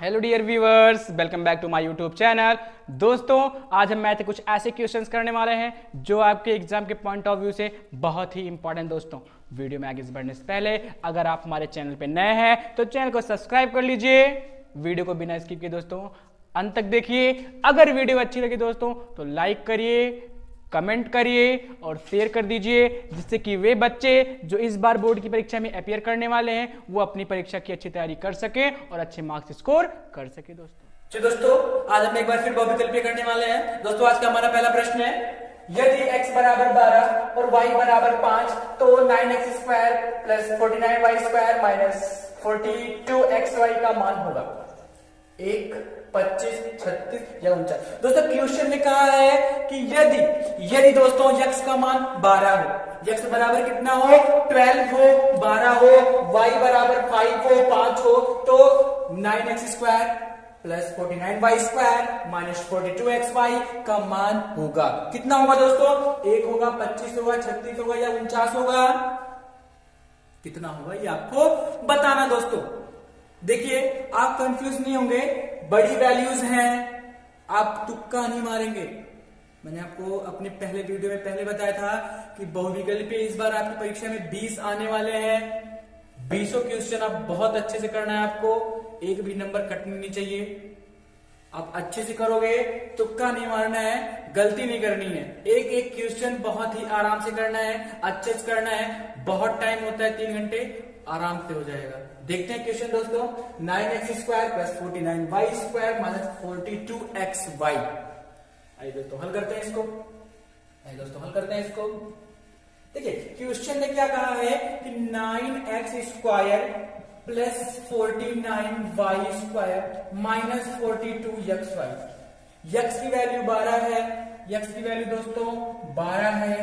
Hello dear viewers, welcome back to my YouTube channel. दोस्तों, आज हम मैथ के कुछ ऐसे क्वेश्चंस करने वाले हैं जो आपके एग्जाम के पॉइंट ऑफ व्यू से बहुत ही इंपॉर्टेंट। दोस्तों, वीडियो में आगे बढ़ने से पहले अगर आप हमारे चैनल पे नए हैं तो चैनल को सब्सक्राइब कर लीजिए। वीडियो को बिना स्किप किए दोस्तों अंत तक देखिए। अगर वीडियो अच्छी लगी दोस्तों तो लाइक करिए, कमेंट करिए और शेयर कर दीजिए, जिससे कि वे बच्चे जो इस बार बोर्ड की परीक्षा में अपियर करने वाले हैं वो अपनी परीक्षा की अच्छी तैयारी कर सके और अच्छे मार्क्स स्कोर कर सके। दोस्तों आज हम एक बार फिर बहुविकल्पीय करने वाले हैं। दोस्तों, आज का हमारा पहला प्रश्न है, यदि x बराबर 12 और y बराबर 5 तो 9x square plus 49y square minus 42xy का मान होगा 1, 25, 36 या 49। दोस्तों, क्वेश्चन में कहा है कि यदि दोस्तों x का मान 12 हो, x बराबर कितना हो, 12 हो, 12 हो, y बराबर 5 हो, 5 हो, तो 9x square plus 49y square minus 42xy का मान होगा। कितना होगा दोस्तों? 1 होगा, 25 होगा, 36 होगा या 49 होगा? कितना होगा ये आपको बताना। दोस्तों देखिए, आप कंफ्यूज नहीं होंगे, बड़ी वैल्यूज हैं, आप तुक्का नहीं मारेंगे। मैंने आपको अपने पहले वीडियो में पहले बताया था कि बहुविकल्पीय इस बार आपकी परीक्षा में 20 आने वाले हैं। 20 क्वेश्चन आप बहुत अच्छे से करना है, आपको एक भी नंबर कटना नहीं चाहिए। आप अच्छे से करोगे, तुक्का नहीं मारना है, गलती नहीं करनी है। एक एक क्वेश्चन बहुत ही आराम से करना है, अच्छे से करना है। बहुत टाइम होता है, 3 घंटे, आराम से हो जाएगा। देखते हैं क्वेश्चन दोस्तों। 9x square plus 49y square minus 42xy। आइए दोस्तों हल करते हैं इसको। देखिए, क्वेश्चन ने क्या कहा है कि 9x square plus 49y square minus 42xy। x की वैल्यू 12 है, x की वैल्यू दोस्तों 12 है,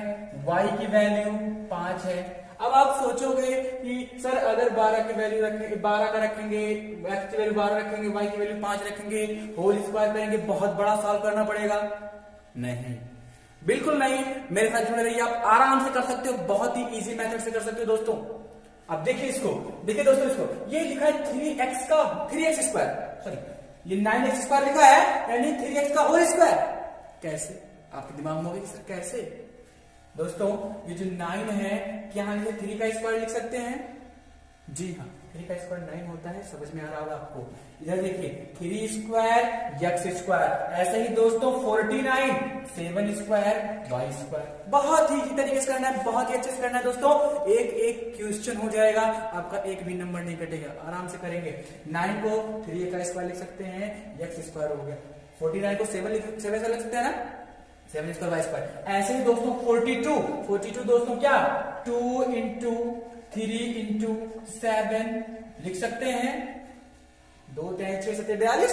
y की वैल्यू 5 है। अब आप सोचोगे कि सर अगर 12 की वैल्यू रखेंगे, 12 का रखेंगे, x की वैल्यू 12 रखेंगे, y की वैल्यू 5 रखेंगे, होल स्क्वायर करेंगे, बहुत बड़ा सॉल्व करना पड़ेगा। नहीं, बिल्कुल नहीं। मेरे साथ जुड़े रहिए, आप आराम से कर सकते हो, बहुत ही इजी मेथड से कर सकते हो। दोस्तों अब देखिए दोस्तों, इसको ये लिखा है 3x स्क्वायर, सॉरी ये 9x स्क्वायर लिखा है, यानी 3x का होल स्क्वायर। कैसे? आपके दिमाग में होगी सर कैसे? दोस्तों, ये जो 9 है, क्या हम इसे 3 का स्क्वायर लिख सकते हैं? जी हाँ, 3 का स्क्वायर 9 होता है। समझ में आ रहा होगा आपको। इधर देखिए, 3 स्क्वायर x स्क्वायर, ऐसे ही दोस्तों 49 7 स्क्वायर y स्क्वायर। बहुत ही इसी तरीके से करना है, बहुत ही अच्छे से करना है दोस्तों। एक एक क्वेश्चन हो जाएगा, आपका एक भी नंबर नहीं कटेगा, आराम से करेंगे। 9 को 3 का स्क्वायर लिख सकते हैं, x स्क्वायर हो गया। 49 को 7 से लिख सकते हैं ना, 7 स्क्वायर y स्क्वायर। ऐसे ही दोस्तों 42 दोस्तों क्या, 2 इंटू 3 इंटू 7 लिख सकते हैं। 2 3 6 7 42,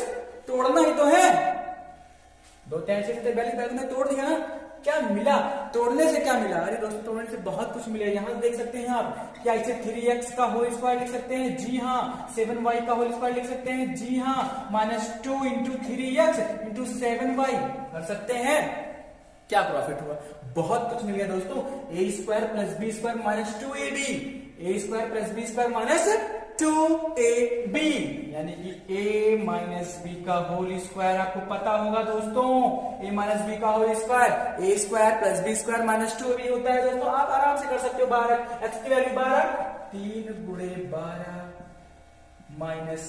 तोड़ना ही तो है। 2 3 6 7 42 में तोड़ दिया ना, क्या मिला? तोड़ने से क्या मिला? अरे दोस्तों, तोड़ने से बहुत कुछ मिला। यहां देख सकते हैं आप, क्या इसे 3x का होल स्क्वायर लिख सकते हैं? जी हाँ। 7y का होल स्क्वायर लिख सकते हैं? जी हाँ। Minus 2 into 3x into 7y कर सकते हैं। क्या प्रॉफिट हुआ? बहुत कुछ मिल गया दोस्तों। a square plus B square minus 2ab, a square plus B square minus 2ab, यानी कि a माइनस बी का होल स्क्वायर आपको पता होगा दोस्तों। a माइनस बी का whole square, a square plus B square minus 2ab होता है दोस्तों। आप आराम से कर सकते हो। 12 x की वैल्यू 12, 3 गुणे 12 माइनस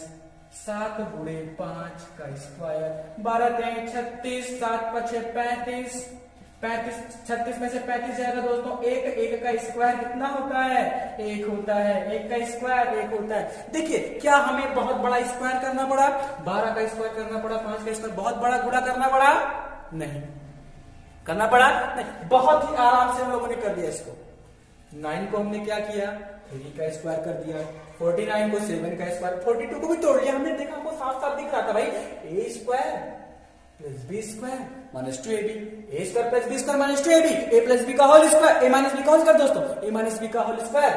7 गुणे 5 का स्क्वायर, 12 3 36, 7 5 35, 36 में से 35 जाएगा दोस्तों। एक का स्क्वायर कितना होता है? 1 होता है। 1 का स्क्वायर 1 होता है। देखिए, क्या हमें बहुत बड़ा स्क्वायर करना पड़ा? 12 का स्क्वायर करना पड़ा, 5 का स्क्वायर, बहुत बड़ा गुणा करना पड़ा? नहीं करना पड़ा, नहीं। बहुत ही आराम से हम लोगों ने कर दिया इसको। 9 को हमने क्या किया, 3 का स्क्वायर कर दिया। 49 को 7 का स्क्वायर, 42 को भी तोड़ लिया हमने। देखा, हमको साफ साफ दिख रहा था भाई, a square plus B square minus 2ab, a square plus B square minus 2ab, a plus B का whole square, a minus B का होल स्क्वायर दोस्तों, a माइनस बी का होल स्क्वायर।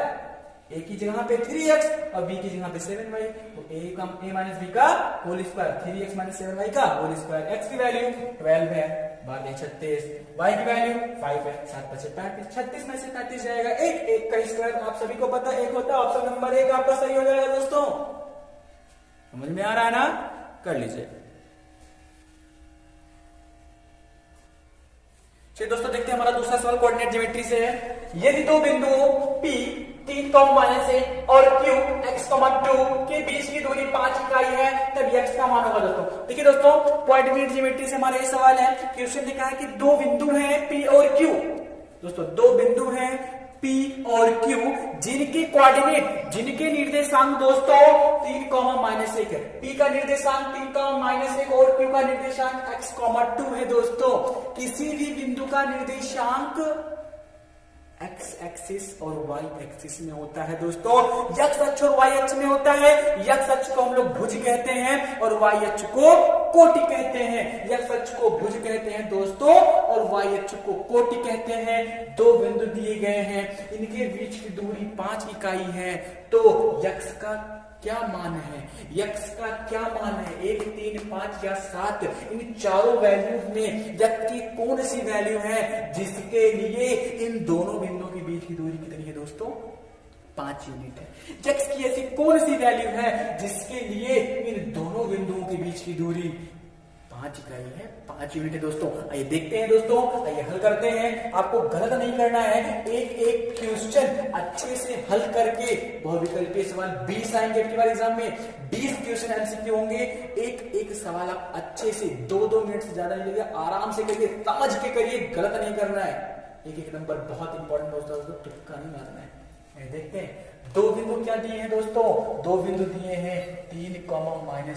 a की जगह पे 3x और b की जगह पे 7y, तो a माइनस बी का whole square, 3x minus 7y का होल स्क्वायर। x की वैल्यू 12 है, 12 36, y की वैल्यू 5 है, 7 5 35, 36 में से 35 जाएगा। एक का स्क्वायर आप सभी को पता 1 होता है। ऑप्शन नंबर 1 आपका सही हो जाएगा दोस्तों। समझ में आ रहा है ना? कर लीजिए। चलिए दोस्तों देखते हैं हमारा दूसरा सवाल कोऑर्डिनेट ज्योमेट्री से है। यदि दो बिंदुओं P 3,-1 और Q x,2 के बीच की दूरी 5 इकाई है तब x का मान होगा दोस्तों। देखिए दोस्तों कोऑर्डिनेट ज्योमेट्री से हमारा ये सवाल है कि उसने लिखा है कि दो बिंदु हैं P और Q। दोस्तों दो बिंदु हैं P और Q जिनके कोऑर्डिनेट जिनके निर्देशांक दोस्तों 3,-1 है। P का निर्देशांक 3,-1 और Q का निर्देशांक x,2 है दोस्तों। किसी भी बिंदु का निर्देशांक x एक्सिस और y एक्सिस में होता है दोस्तों। x अक्ष और y अक्ष में होता है। x अक्ष को हम लोग भुज कहते हैं और y अक्ष को कोटि कहते हैं। x अक्ष को भुज कहते हैं दोस्तों और y अक्ष को कोटि कहते हैं। दो बिंदु दिए गए हैं, इनके बीच की दूरी 5 इकाई है, तो x का क्या मान है? x का क्या मान है? 1, 3, 5 या 7 इन चारों वैल्यूज में x की कौन सी वैल्यू है जिसके लिए इन दोनों बिंदुओं के बीच की दूरी कितनी है दोस्तों? 5 यूनिट है। x की ऐसी कौन सी वैल्यू है जिसके लिए इन दोनों बिंदुओं के बीच की दूरी 5 इकाई है, 5 यूनिट है दोस्तों। आइए देखते हैं दोस्तों, आइए हल करते हैं। आपको गलत नहीं करना है, एक एक क्वेश्चन अच्छे से हल करके बहुविकल्पीय सवाल 20 आएंगे आपके एग्जाम में। 20 क्वेश्चन एमसीक्यू होंगे। एक एक सवाल आप अच्छे से 2-2 मिनट से ज्यादा नहीं लगेगा, आराम से करिए, समझ के करिए, गलत नहीं करना है। एक एक नंबर बहुत इंपॉर्टेंट दोस्तों, उसको तुक्का नहीं मारना है। देखते हैं दो बिंदु क्या दिए हैं दोस्तों? दो बिंदु दिए हैं 3,-1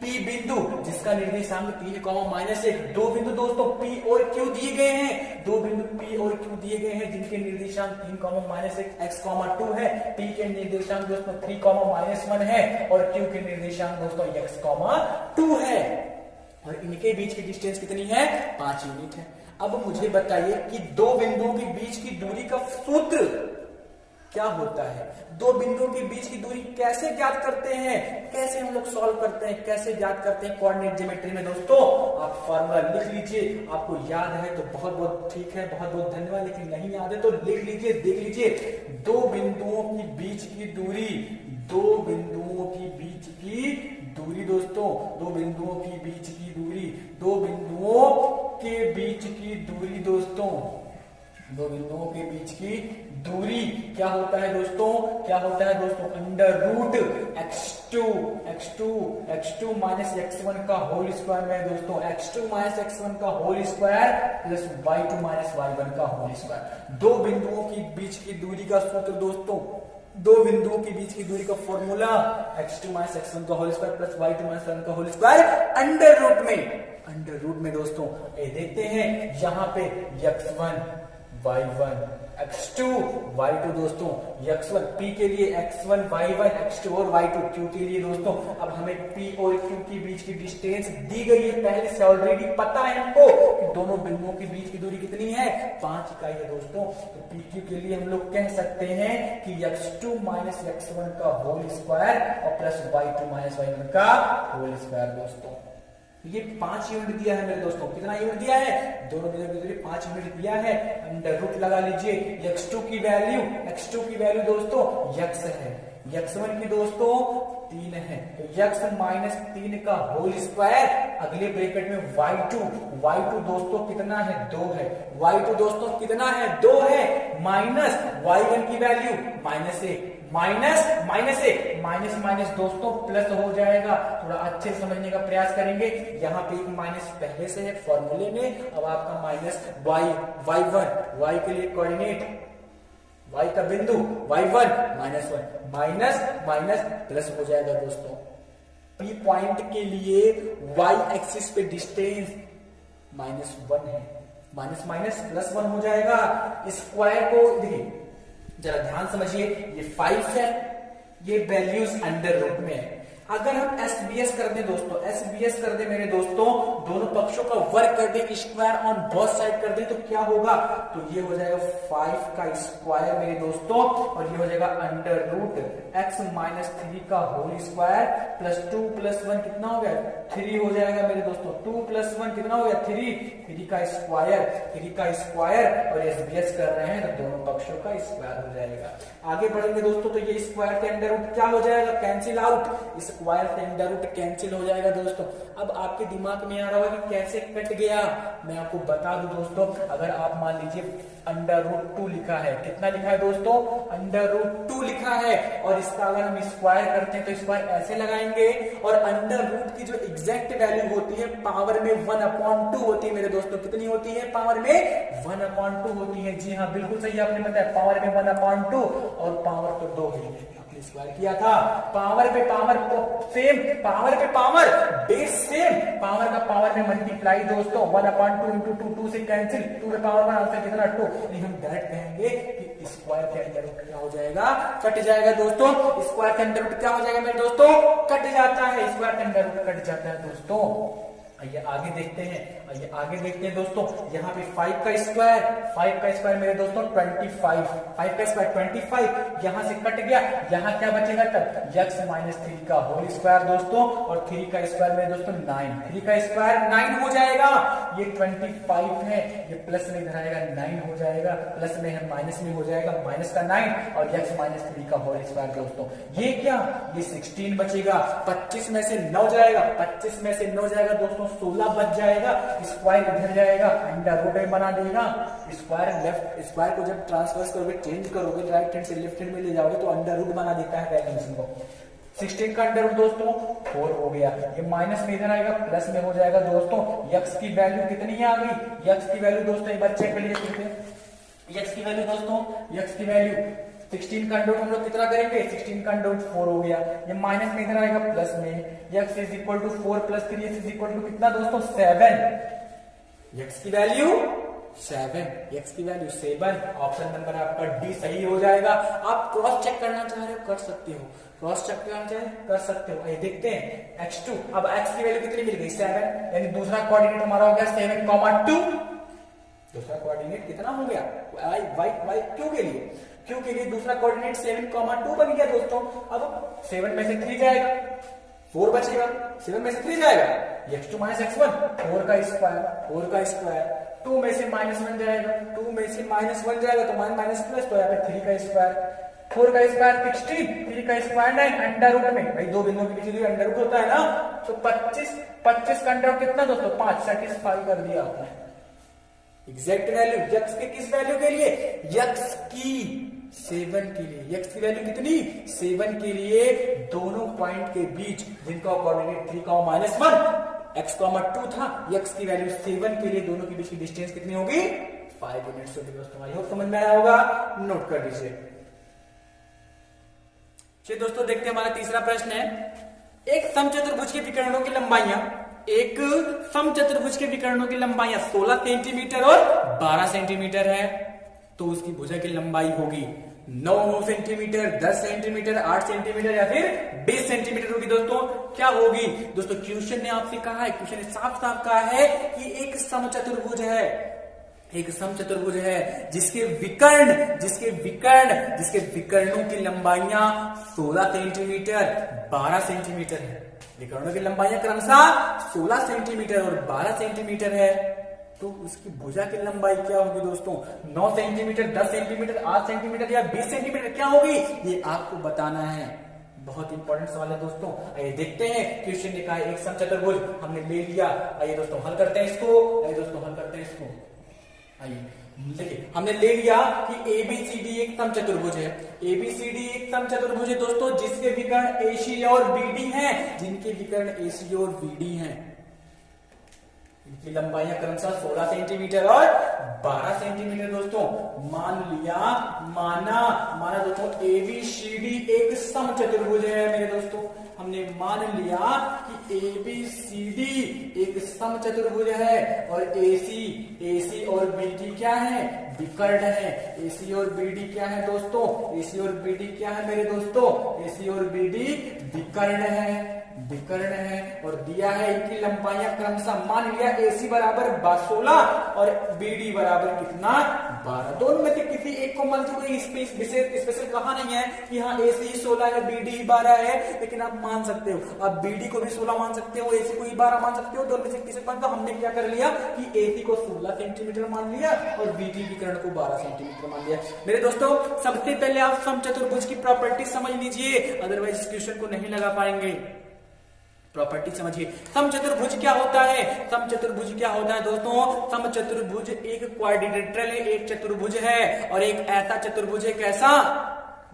P बिंदु जिसका निर्देशांक 3,-1। दो बिंदु दोस्तों P और Q दिए गए हैं। दो बिंदु P और Q दिए गए हैं जिनके निर्देशांक 3,-1 x,2 है। P के निर्देशांक दोस्तों 3,-1 है और Q के निर्देशांक दोस्तों x,2 है और इनके बीच की डिस्टेंस कितनी है? 5 यूनिट है। अब मुझे बताइए कि दो बिंदुओं के बीच की दूरी का सूत्र क्या होता है? दो बिंदुओं के बीच की दूरी कैसे ज्ञात करते हैं? कैसे हम लोग सॉल्व करते हैं? कैसे ज्ञात करते हैं कोऑर्डिनेट ज्योमेट्री में दोस्तों? आप फार्मूला लिख लीजिए। आपको याद है तो बहुत बहुत ठीक है, बहुत बहुत धन्यवाद। लेकिन नहीं याद है तो लिख लीजिए, देख लीजिए। दो बिंदुओं के बीच की दूरी, दो बिंदुओं के बीच की दूरी दोस्तों, दो बिंदुओं के बीच की दूरी, दो बिंदुओं के बीच की दूरी दोस्तों, दो बिंदुओं के बीच की दूरी क्या होता है दोस्तों? क्या होता है दोस्तों? Under root x2 minus x1 का होल स्क्वायर में दोस्तों, x2 माइनस x1 का whole square plus y2 minus y1 का होल स्क्वायर। दो बिंदुओं के बीच की दूरी का सूत्र दोस्तों, दो बिंदुओं के बीच की दूरी का फॉर्मूला x2 माइनस x1 का whole square plus y2 minus y1 का होल स्क्वायर अंडर रूट में दोस्तों। ये देखते हैं यहाँ पे x1 y1 x2 y2 दोस्तों, x1 p के लिए x1 y1 x2 और y2 q के लिए दोस्तों। अब हमें p और q के बीच की डिस्टेंस दी गई है, पहले से ऑलरेडी पता है हमको कि दोनों बिंदुओं के बीच की दूरी कितनी है? 5 इकाई है दोस्तों। तो pq के लिए हम लोग कह सकते हैं कि x2 माइनस x1 का होल स्क्वायर और प्लस y2 माइनस y1 का होल स्क्वायर दोस्तों। ये 5 यूनिट दिया है मेरे दोस्तों। कितना यूनिट दिया है? दोनों बिंदुओं की दूरी 5 यूनिट दिया है। अंडर रूट लगा लीजिए। x2 की वैल्यू दोस्तों x है, x1 की दोस्तों 3 है, तो x माइनस 3 का होल स्क्वायर, अगले ब्रैकेट में y2 दोस्तों कितना है? 2 है। y2 दोस्तों कितना है? 2 है। माइनस y1 की वैल्यू माइनस दोस्तों प्लस हो जाएगा। थोड़ा अच्छे से समझने का प्रयास करेंगे। यहाँ पे एक माइनस पहले से है फॉर्मूले में। अब आपका माइनस y1 y के लिए कोऑर्डिनेट, y का बिंदु y1 -1 माइनस प्लस हो जाएगा दोस्तों। P पॉइंट के लिए y एक्सिस पे डिस्टेंस -1 है, माइनस प्लस 1 हो जाएगा। स्क्वायर को देखिए जरा ध्यान समझिए, ये 5 है, ये वैल्यूज अंडर रूट में है। अगर हम SBS कर दें दोस्तों, SBS कर दें मेरे दोस्तों, दोनों पक्षों का वर्ग कर दें, स्क्वायर ऑन बोथ साइड कर दें, तो क्या होगा? तो ये हो जाएगा 5 का स्क्वायर मेरे दोस्तों, और ये हो जाएगा अंडर रूट x माइनस 3 का होल स्क्वायर प्लस 2 प्लस 1 कितना हो गया? 3 हो जाएगा मेरे दोस्तों। 2 प्लस 1 कितना हो गया? 3 का स्क्वायर, और SBS कर रहे हैं तो दोनों पक्षों का स्क्वायर हो जाएगा। आगे बढ़ेंगे दोस्तों, तो ये स्क्वायर के अंडर रूट क्या हो जाएगा? Cancel out. इस स्क्वायर से अंडर रूट कैंसिल हो जाएगा दोस्तों। अब आपके दिमाग में आ रहा होगा कि कैसे कट गया, मैं आपको बता दूं दोस्तों, अगर आप मान लीजिए अंडर रूट 2 लिखा है, कितना लिखा है दोस्तों, अंडर रूट 2 लिखा है, और इसका अगर हम स्क्वायर करते हैं तो स्क्वायर ऐसे लगाएंगे, और अंडर रूट की जो एग्जैक्ट वैल्यू होती है पावर में 1/2 होती है मेरे दोस्तों। कितनी होती है? पावर में 1/2 होती है। जी हाँ, बिल्कुल सही आपने बताया, पावर में 1/2, और पावर तो 2 है, स्क्वायर किया था। पावर पे पावर सेम, पावर पे पावर बेस सेम, पावर का पावर में मल्टीप्लाई दोस्तों, 1/2 इंटू 2, 2 से कैंसिल, 2 पे पावर 1 आंसर कितना 2। हम डायरेक्ट कहेंगे कि स्क्वायर के अंडर रूट क्या हो जाएगा, कट जाएगा दोस्तों। स्क्वायर के अंडर रूट क्या हो जाएगा मेरे दोस्तों, कट जाता है, स्क्वायर के अंडर रूट कट जाता है दोस्तों। आइए आगे देखते हैं, आइए आगे देखते हैं दोस्तों। यहाँ पे 5 का स्क्वायर मेरे दोस्तों 25, 5 का स्क्वायर 25, यहाँ से कट गया, यहाँ क्या बचेगा तब, x माइनस 3 का होल स्क्वायर दोस्तों, और 3 का स्क्वायर मेरे दोस्तों 9, 3 का स्क्वायर 9 हो जाएगा। ये 25 है, ये प्लस में इधर आएगा 9 हो जाएगा, प्लस में है माइनस में हो जाएगा, माइनस का 9 और x माइनस 3 का होल स्क्वायर दोस्तों। ये क्या, ये 16 बचेगा, 25 में से 9 जाएगा, 25 में से 9 जाएगा दोस्तों, 16 बच जाएगा, स्क्वायर इधर जाएगा, अंडर रूट में बना देगा। स्क्वायर लेफ्ट, स्क्वायर को जब ट्रांसफर करोगे, चेंज करोगे, राइट हैंड से लेफ्ट हैंड में ले जाओगे तो अंडर रूट बना देता है वैल्यूज को। 16 का अंडर रूट दोस्तों 4 हो गया, ये माइनस में इधर आएगा, प्लस में हो जाएगा दोस्तों। x की वैल्यू कितनी आ गई, x की वैल्यू दोस्तों एक बार चेक कर लीजिए, x की वैल्यू दोस्तों, x की वैल्यू 16 का अंडर रूट हम लोग कितना करेंगे, 16 का अंडर रूट 4 हो गया, ये माइनस में इधर आएगा प्लस में, x is equal to 4 plus 3x is equal to कितना दोस्तों 7, x की वैल्यू 7, x की वैल्यू 7, ऑप्शन नंबर आपका डी सही हो जाएगा। आप क्रॉस चेक करना चाह रहे हो कर सकते हो, क्रॉस चेक करना चाहे कर सकते हो। ये देखते हैं x2, अब x की वैल्यू कितनी मिल गई 7, यानी दूसरा कोऑर्डिनेट हमारा हो गया 7,2, दूसरा कोऑर्डिनेट कितना हो गया y क्यों के लिए, क्यों के लिए दूसरा कोऑर्डिनेट 7,2 बन गया दोस्तों। अब 7 में से 3 जाएगा, 4 बचेगा, 7 में से 3 जाएगा, x2 माइनस x1, 4 का स्क्वायर, 2 में से -1 जाएगा, 2 में से -1 जाएगा तो माइनस प्लस, तो यहाँ पे 3 का स्क्वायर, 4 का स्क्वायर 16, 3 का स्क्वायर 9, अंडर रूट में भाई दो बिंदुओं के बीच अंडर रूट होता है ना, तो 25 का अंडर रूट कितना दोस्तों 5, सेटिस्फाई कर दिया आपने। एग्जैक्ट वैल्यू x के किस वैल्यू के लिए, x की 7 के लिए, x की वैल्यू कितनी 7 के लिए, दोनों पॉइंट के बीच जिनका कोऑर्डिनेट 3,-1 x,2 था, x की वैल्यू 7 के लिए, दोनों के बीच की डिस्टेंस कितनी होगी 5 यूनिट्स होगी दोस्तों। आई होप समझ में आया होगा, नोट कर लीजिए। चलिए दोस्तों देखते हैं, हमारा तीसरा प्रश्न है, एक समचतुर्भुज के विकर्णों की लंबाइयां, एक समचतुर्भुज के विकर्णों की लंबाइयां 16 सेंटीमीटर और 12 सेंटीमीटर है, तो उसकी भुजा की लंबाई होगी 9 सेंटीमीटर, 10 सेंटीमीटर, 8 सेंटीमीटर या फिर 20 सेंटीमीटर होगी दोस्तों। क्या होगी दोस्तों, क्वेश्चन ने आपसे कहा है, क्वेश्चन ने साफ साफ कहा है कि एक समचतुर्भुज है, एक समचतुर्भुज है जिसके विकर्णों की लंबाइयां 16 सेंटीमीटर, 12 सेंटीमीटर है। विकर्णों की लंबाइयां क्रमशः 16 सेंटीमीटर और 12 सेंटीमीटर है, तो उसकी भुजा की लंबाई क्या होगी दोस्तों, 9 सेंटीमीटर, 10 सेंटीमीटर, 8 सेंटीमीटर या 20 सेंटीमीटर क्या होगी, ये आपको बताना है। बहुत इंपॉर्टेंट सवाल है दोस्तों। आइए देखते हैं, क्वेश्चन ने कहा एक समचतुर्भुज हमने ले लिया, आइए दोस्तों हल करते हैं इसको, आइए दोस्तों हल करते हैं इसको। आइए देखिए, हमने ले लिया कि ABCD एक समचतुर्भुज है, ABCD एक समचतुर्भुज है दोस्तों, जिसके विकर्ण AC और BD हैं, जिनके विकर्ण AC और BD हैं, इनकी लंबाइयां क्रमशः 16 सेंटीमीटर और 12 सेंटीमीटर दोस्तों। माना दोस्तों ABCD एक समचतुर्भुज है मेरे दोस्तों, हमने मान लिया कि ABCD एक समचतुर्भुज है और AC और BD क्या है, विकर्ण है। AC और BD क्या है दोस्तों, AC और BD क्या है मेरे दोस्तों, AC और BD विकर्ण है और दिया है इनकी लंबाइयां क्रमशः, मान लिया AC बराबर 16 और BD बराबर कितना 12, दोनों में से किसी एक को मान कोई स्पेशल कहा नहीं है कि हाँ AC 16 है BD 12 है, लेकिन आप मान सकते हो, आप BD को भी 16 मान सकते हो, AC को भी 12 मान सकते हो, दोनों में से किसी पर। तो हमने क्या कर लिया कि AC को 16 सेंटीमीटर मान लिया और BD विकर्ण को 12 सेंटीमीटर मान लिया। मेरे दोस्तों सबसे पहले आप समचतुर्भुज की प्रॉपर्टी समझ लीजिए, अदरवाइज इस क्वेश्चन को नहीं लगा पाएंगे। प्रॉपर्टी समझिए। समचतुर्भुज क्या होता है? समचतुर्भुज क्या होता है दोस्तों? समचतुर्भुज एक क्वाड्रिलेटरल है, एक चतुर्भुज है, और एक ऐसा चतुर्भुज है कैसा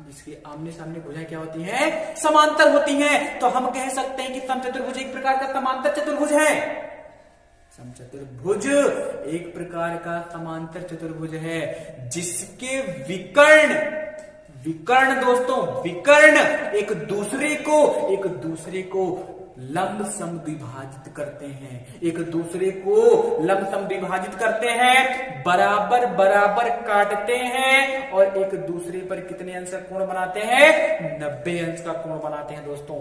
जिसके आमने सामने भुजाएं क्या होती हैं? समांतर होती हैं। तो हम कह सकते हैं कि समचतुर्भुज एक प्रकार का समांतर चतुर्भुज है। समचतुर्भुज एक प्रकार का समांतर चतुर्भुज है जिसके विकर्ण दोस्तों, विकर्ण एक दूसरे को लंब समद्विभाजित करते हैं, एक दूसरे को लंब समद्विभाजित करते हैं, बराबर बराबर काटते हैं, और एक दूसरे पर कितने अंश का कोण बनाते हैं? 90 अंश का कोण बनाते हैं दोस्तों।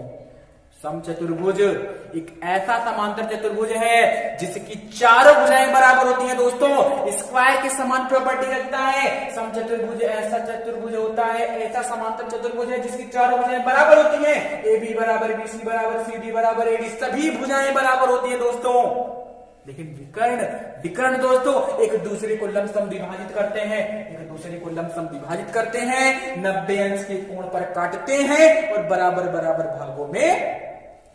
समचतुर्भुज एक ऐसा समांतर चतुर्भुज है जिसकी चारों भुजाएं बराबर होती हैं दोस्तों। स्क्वायर के समान प्रॉपर्टी रखता है। समचतुर्भुज ऐसा चतुर्भुज होता है, ऐसा समांतर चतुर्भुज है जिसकी चारों भुजाएं बराबर होती हैं। ए बी बराबर बी सी बराबर सी डी बराबर ए डी, सभी भुजाएं बराबर होती है दोस्तों। लेकिन विकर्ण दोस्तों एक दूसरे को लंब समद्विभाजित करते हैं, 90 अंश के कोण पर काटते हैं और बराबर बराबर भागों में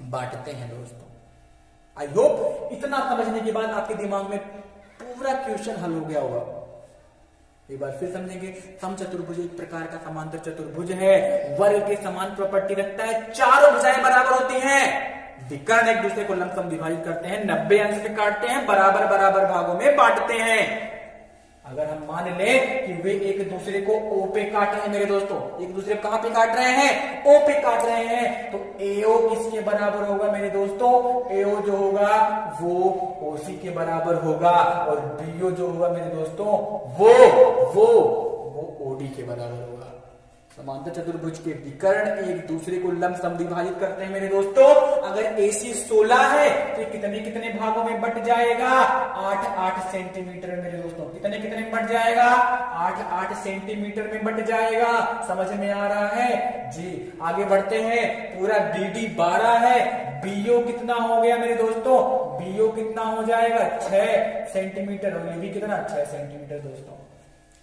बांटते हैं दोस्तों। आई होप इतना समझने के बाद आपके दिमाग में पूरा क्वेश्चन हल हो गया होगा। एक बार फिर समझेंगे। समचतुर्भुज एक प्रकार का समांतर चतुर्भुज है, वर्ग के समान प्रॉपर्टी रखता है, चारों भुजाएं बराबर होती हैं, विकर्ण एक दूसरे को लंब समद्विभाजित करते हैं, 90 अंश पे काटते हैं, बराबर बराबर भागों में बांटते हैं। अगर हम मान लें कि वे एक दूसरे को ओ पे काट रहे हैं मेरे दोस्तों, एक दूसरे को कहां पे काट रहे हैं? ओ पे काट रहे हैं, तो एओ किसके बराबर होगा मेरे दोस्तों? एओ जो होगा वो ओसी के बराबर होगा, और बीओ जो होगा मेरे दोस्तों वो ओडी के बराबर होगा। समांतर चतुर्भुज के विकर्ण एक दूसरे को लंब समद्विभाजित करते हैं मेरे दोस्तों। अगर AC 16 है तो कितने कितने भागों में बट जाएगा? 8-8 सेंटीमीटर मेरे दोस्तों। कितने कितने में बट जाएगा? 8-8 सेंटीमीटर में बट जाएगा। समझ में आ रहा है जी? आगे बढ़ते हैं। पूरा BD 12 है, BO कितना हो गया मेरे दोस्तों? BO कितना हो जाएगा? 6 सेंटीमीटर, और ये भी कितना? 6 सेंटीमीटर दोस्तों।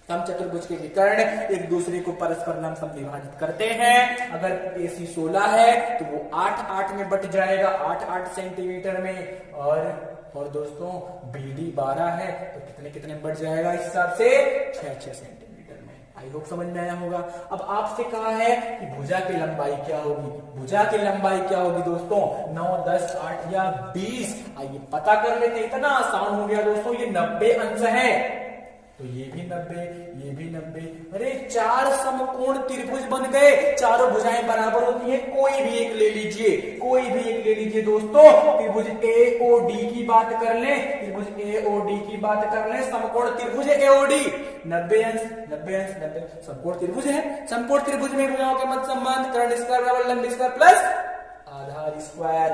समचतुर्भुज के विकर्ण एक दूसरे को परस्पर लंब समद्विभाजित करते हैं। अगर AC 16 है तो वो 8-8 में बट जाएगा, 8-8 सेंटीमीटर में, और दोस्तों BD 12 है तो कितने कितने में बढ़ जाएगा इस हिसाब से? 6-6 सेंटीमीटर में। आई होप समझ में आया होगा। अब आपसे कहा है कि भुजा की लंबाई क्या होगी? भुजा की लंबाई क्या होगी दोस्तों? 9, 10, 8 या 20? आइए पता कर लेते। इतना आसान हो गया दोस्तों। ये 90 अंश है तो ये भी 90, ये भी 90। अरे 4 समकोण त्रिभुज बन गए, चारों भुजाएं बराबर होती हैं। कोई भी एक ले लीजिए दोस्तों। त्रिभुज AOD की बात कर ले, समकोण त्रिभुज AOD 90 अंश 90 समकोण त्रिभुज है। समकोण त्रिभुज में भुजाओं के मध्य संबंध कर्ण स्क्वायर बराबर लंब स्क्वायर प्लस आधार स्क्वायर,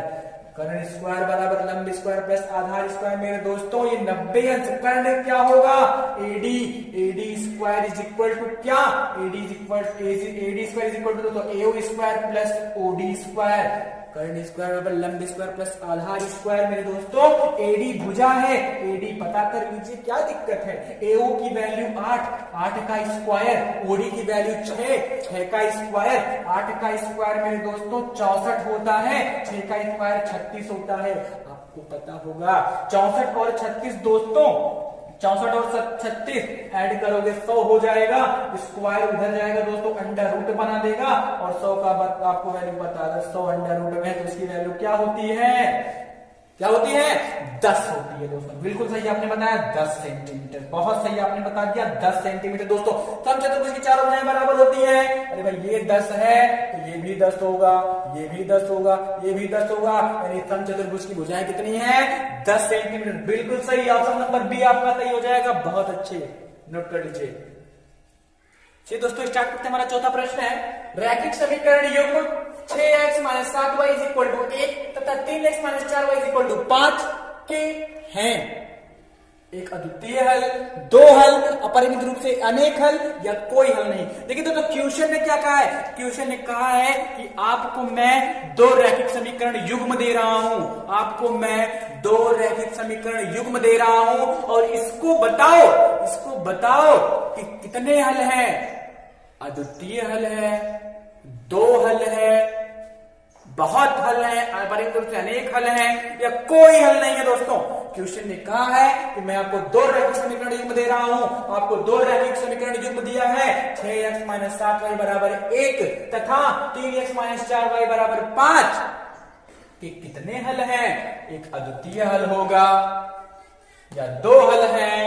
कर्ण स्क्वायर बराबर लंब स्क्वायर प्लस आधार स्क्वायर। मेरे दोस्तों ये 90 अंश कर्ण क्या होगा? AD square is equal to क्या? AD square is equal to AO square plus OD square, कर्ण स्क्वायर बराबर लंब स्क्वायर प्लस आधार स्क्वायर। मेरे दोस्तों AD भुजा है, AD पता कर लीजिए, क्या दिक्कत है? AO की वैल्यू 8 का स्क्वायर, OD की वैल्यू 6 का स्क्वायर, 8 का स्क्वायर मेरे दोस्तों 64 होता है, 6 का स्क्वायर 36 होता है। आपको पता होगा 64 और 36 दोस्तों, 64 और 36 ऐड करोगे 100 हो जाएगा, स्क्वायर उधर जाएगा दोस्तों, अंडर रूट बना देगा, और 100 का आपको वैल्यू बता दो। 100 अंडर रूट में है तो इसकी वैल्यू क्या होती है? 10 होती है दोस्तों। बिल्कुल सही आपने बताया, 10 सेंटीमीटर। बहुत सही आपने बता दिया, 10 सेंटीमीटर दोस्तों। समचतुर्भुज की चारों भुजाएं बराबर होती हैं। अरे भाई ये 10 है तो ये भी 10 होगा, ये भी 10 होगा, ये भी 10 होगा, यानी समचतुर्भुज की भुजाएं कितनी है? 10 सेंटीमीटर। बिल्कुल सही, ऑप्शन नंबर बी आपका सही हो जाएगा। बहुत अच्छे, नोट कर लीजिए। चलिए दोस्तों स्टार्ट करते हैं। हमारा चौथा प्रश्न है, रैखिक समीकरण युग्म 6x - 7y = 1 तथा 3x - 4y = 5 के हैं। एक अद्वितीय हल, 2 हल, अपरिमित रूप से अनेक हल, या कोई हल नहीं। देखिए दोस्तों क्वेश्चन ने क्या कहा है? क्वेश्चन ने कहा है कि आपको मैं 2 रैखिक समीकरण युग्म दे रहा हूं, आपको मैं 2 रैखिक समीकरण युग्म दे रहा हूं, और इसको बताओ कि कितने हल हैं? अद्वितीय हल है, 2 हल है, बहुत हल है, अपरिमित रूप से अनेक हल हैं, या कोई हल नहीं है दोस्तों। क्वेश्चन ने कहा है कि मैं आपको दो रैखिक समीकरण युग्म दे रहा हूं, आपको दो रैखिक समीकरण युग्म दिया है 6x - 7y बराबर 1 तथा 3x - 4y बराबर 5 कि कितने हल हैं? एक अद्वितीय हल होगा, या दो हल हैं,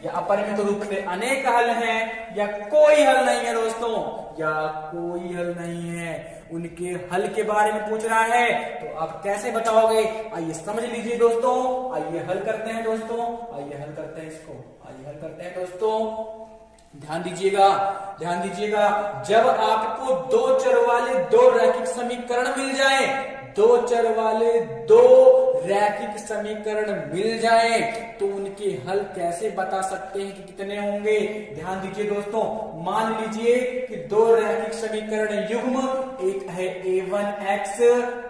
या अपरिमित रूप से अनेक हल हैं, या कोई हल नहीं है दोस्तों, या कोई हल नहीं है। उनके हल के बारे में पूछ रहा है तो आप कैसे बताओगे? आइए समझ लीजिए दोस्तों, आइए हल करते हैं दोस्तों, आइए हल करते हैं इसको, आइए हल करते हैं दोस्तों। ध्यान दीजिएगा, ध्यान दीजिएगा, जब आपको दो चर वाले दो रैखिक समीकरण मिल जाए, दो चर वाले दो रैखिक समीकरण मिल जाए तो उनके हल कैसे बता सकते हैं कि कितने होंगे? ध्यान दीजिए दोस्तों, मान लीजिए कि दो रैखिक समीकरण युग्म, एक है a1x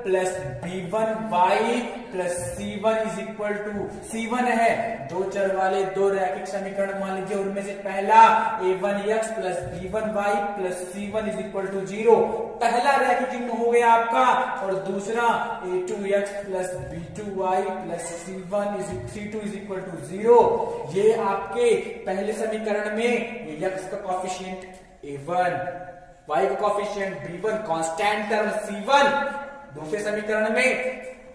plus b1y plus c1 है। दो चर वाले दो रैखिक समीकरण मान लीजिए, उनमें से पहला a1x plus b1y plus c1 0 पहला रैखिक युग्म हो गया आपका, और दूसरा a2x plus b2y plus c2 0। ये आपके पहले समीकरण में x का कॉफिशिएंट a1, y का coefficient b1, constant term c1। दूसरे समीकरण में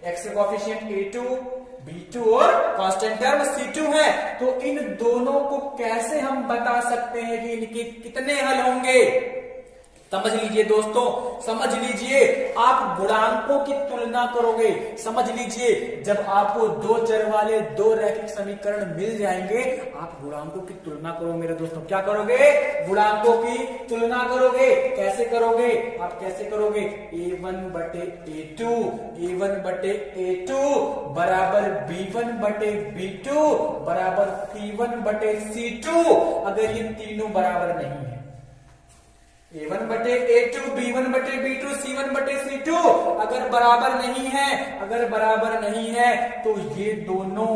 x का कॉफिशिएंट a2, b2 और कांस्टेंट टर्म c2 है। तो इन दोनों को कैसे हम बता सकते हैं कि इनके कितने हल होंगे? समझ लीजिए दोस्तों, समझ लीजिए, आप गुणांकों की तुलना करोगे। समझ लीजिए, जब आपको दो चर वाले दो रैखिक समीकरण मिल जाएंगे, आप गुणांकों की तुलना करो मेरे दोस्तों। क्या करोगे? गुणांकों की तुलना करोगे। कैसे करोगे? आप कैसे करोगे? a1 बटे a2, a1 बटे a2 बराबर b1 बटे b2 बराबर c1 बटे c2। अगर ये तीनों बराबर नहीं है, a1 बटे a2, b1 बटे b2, c1 बटे c2 अगर बराबर नहीं है, अगर बराबर नहीं है तो ये दोनों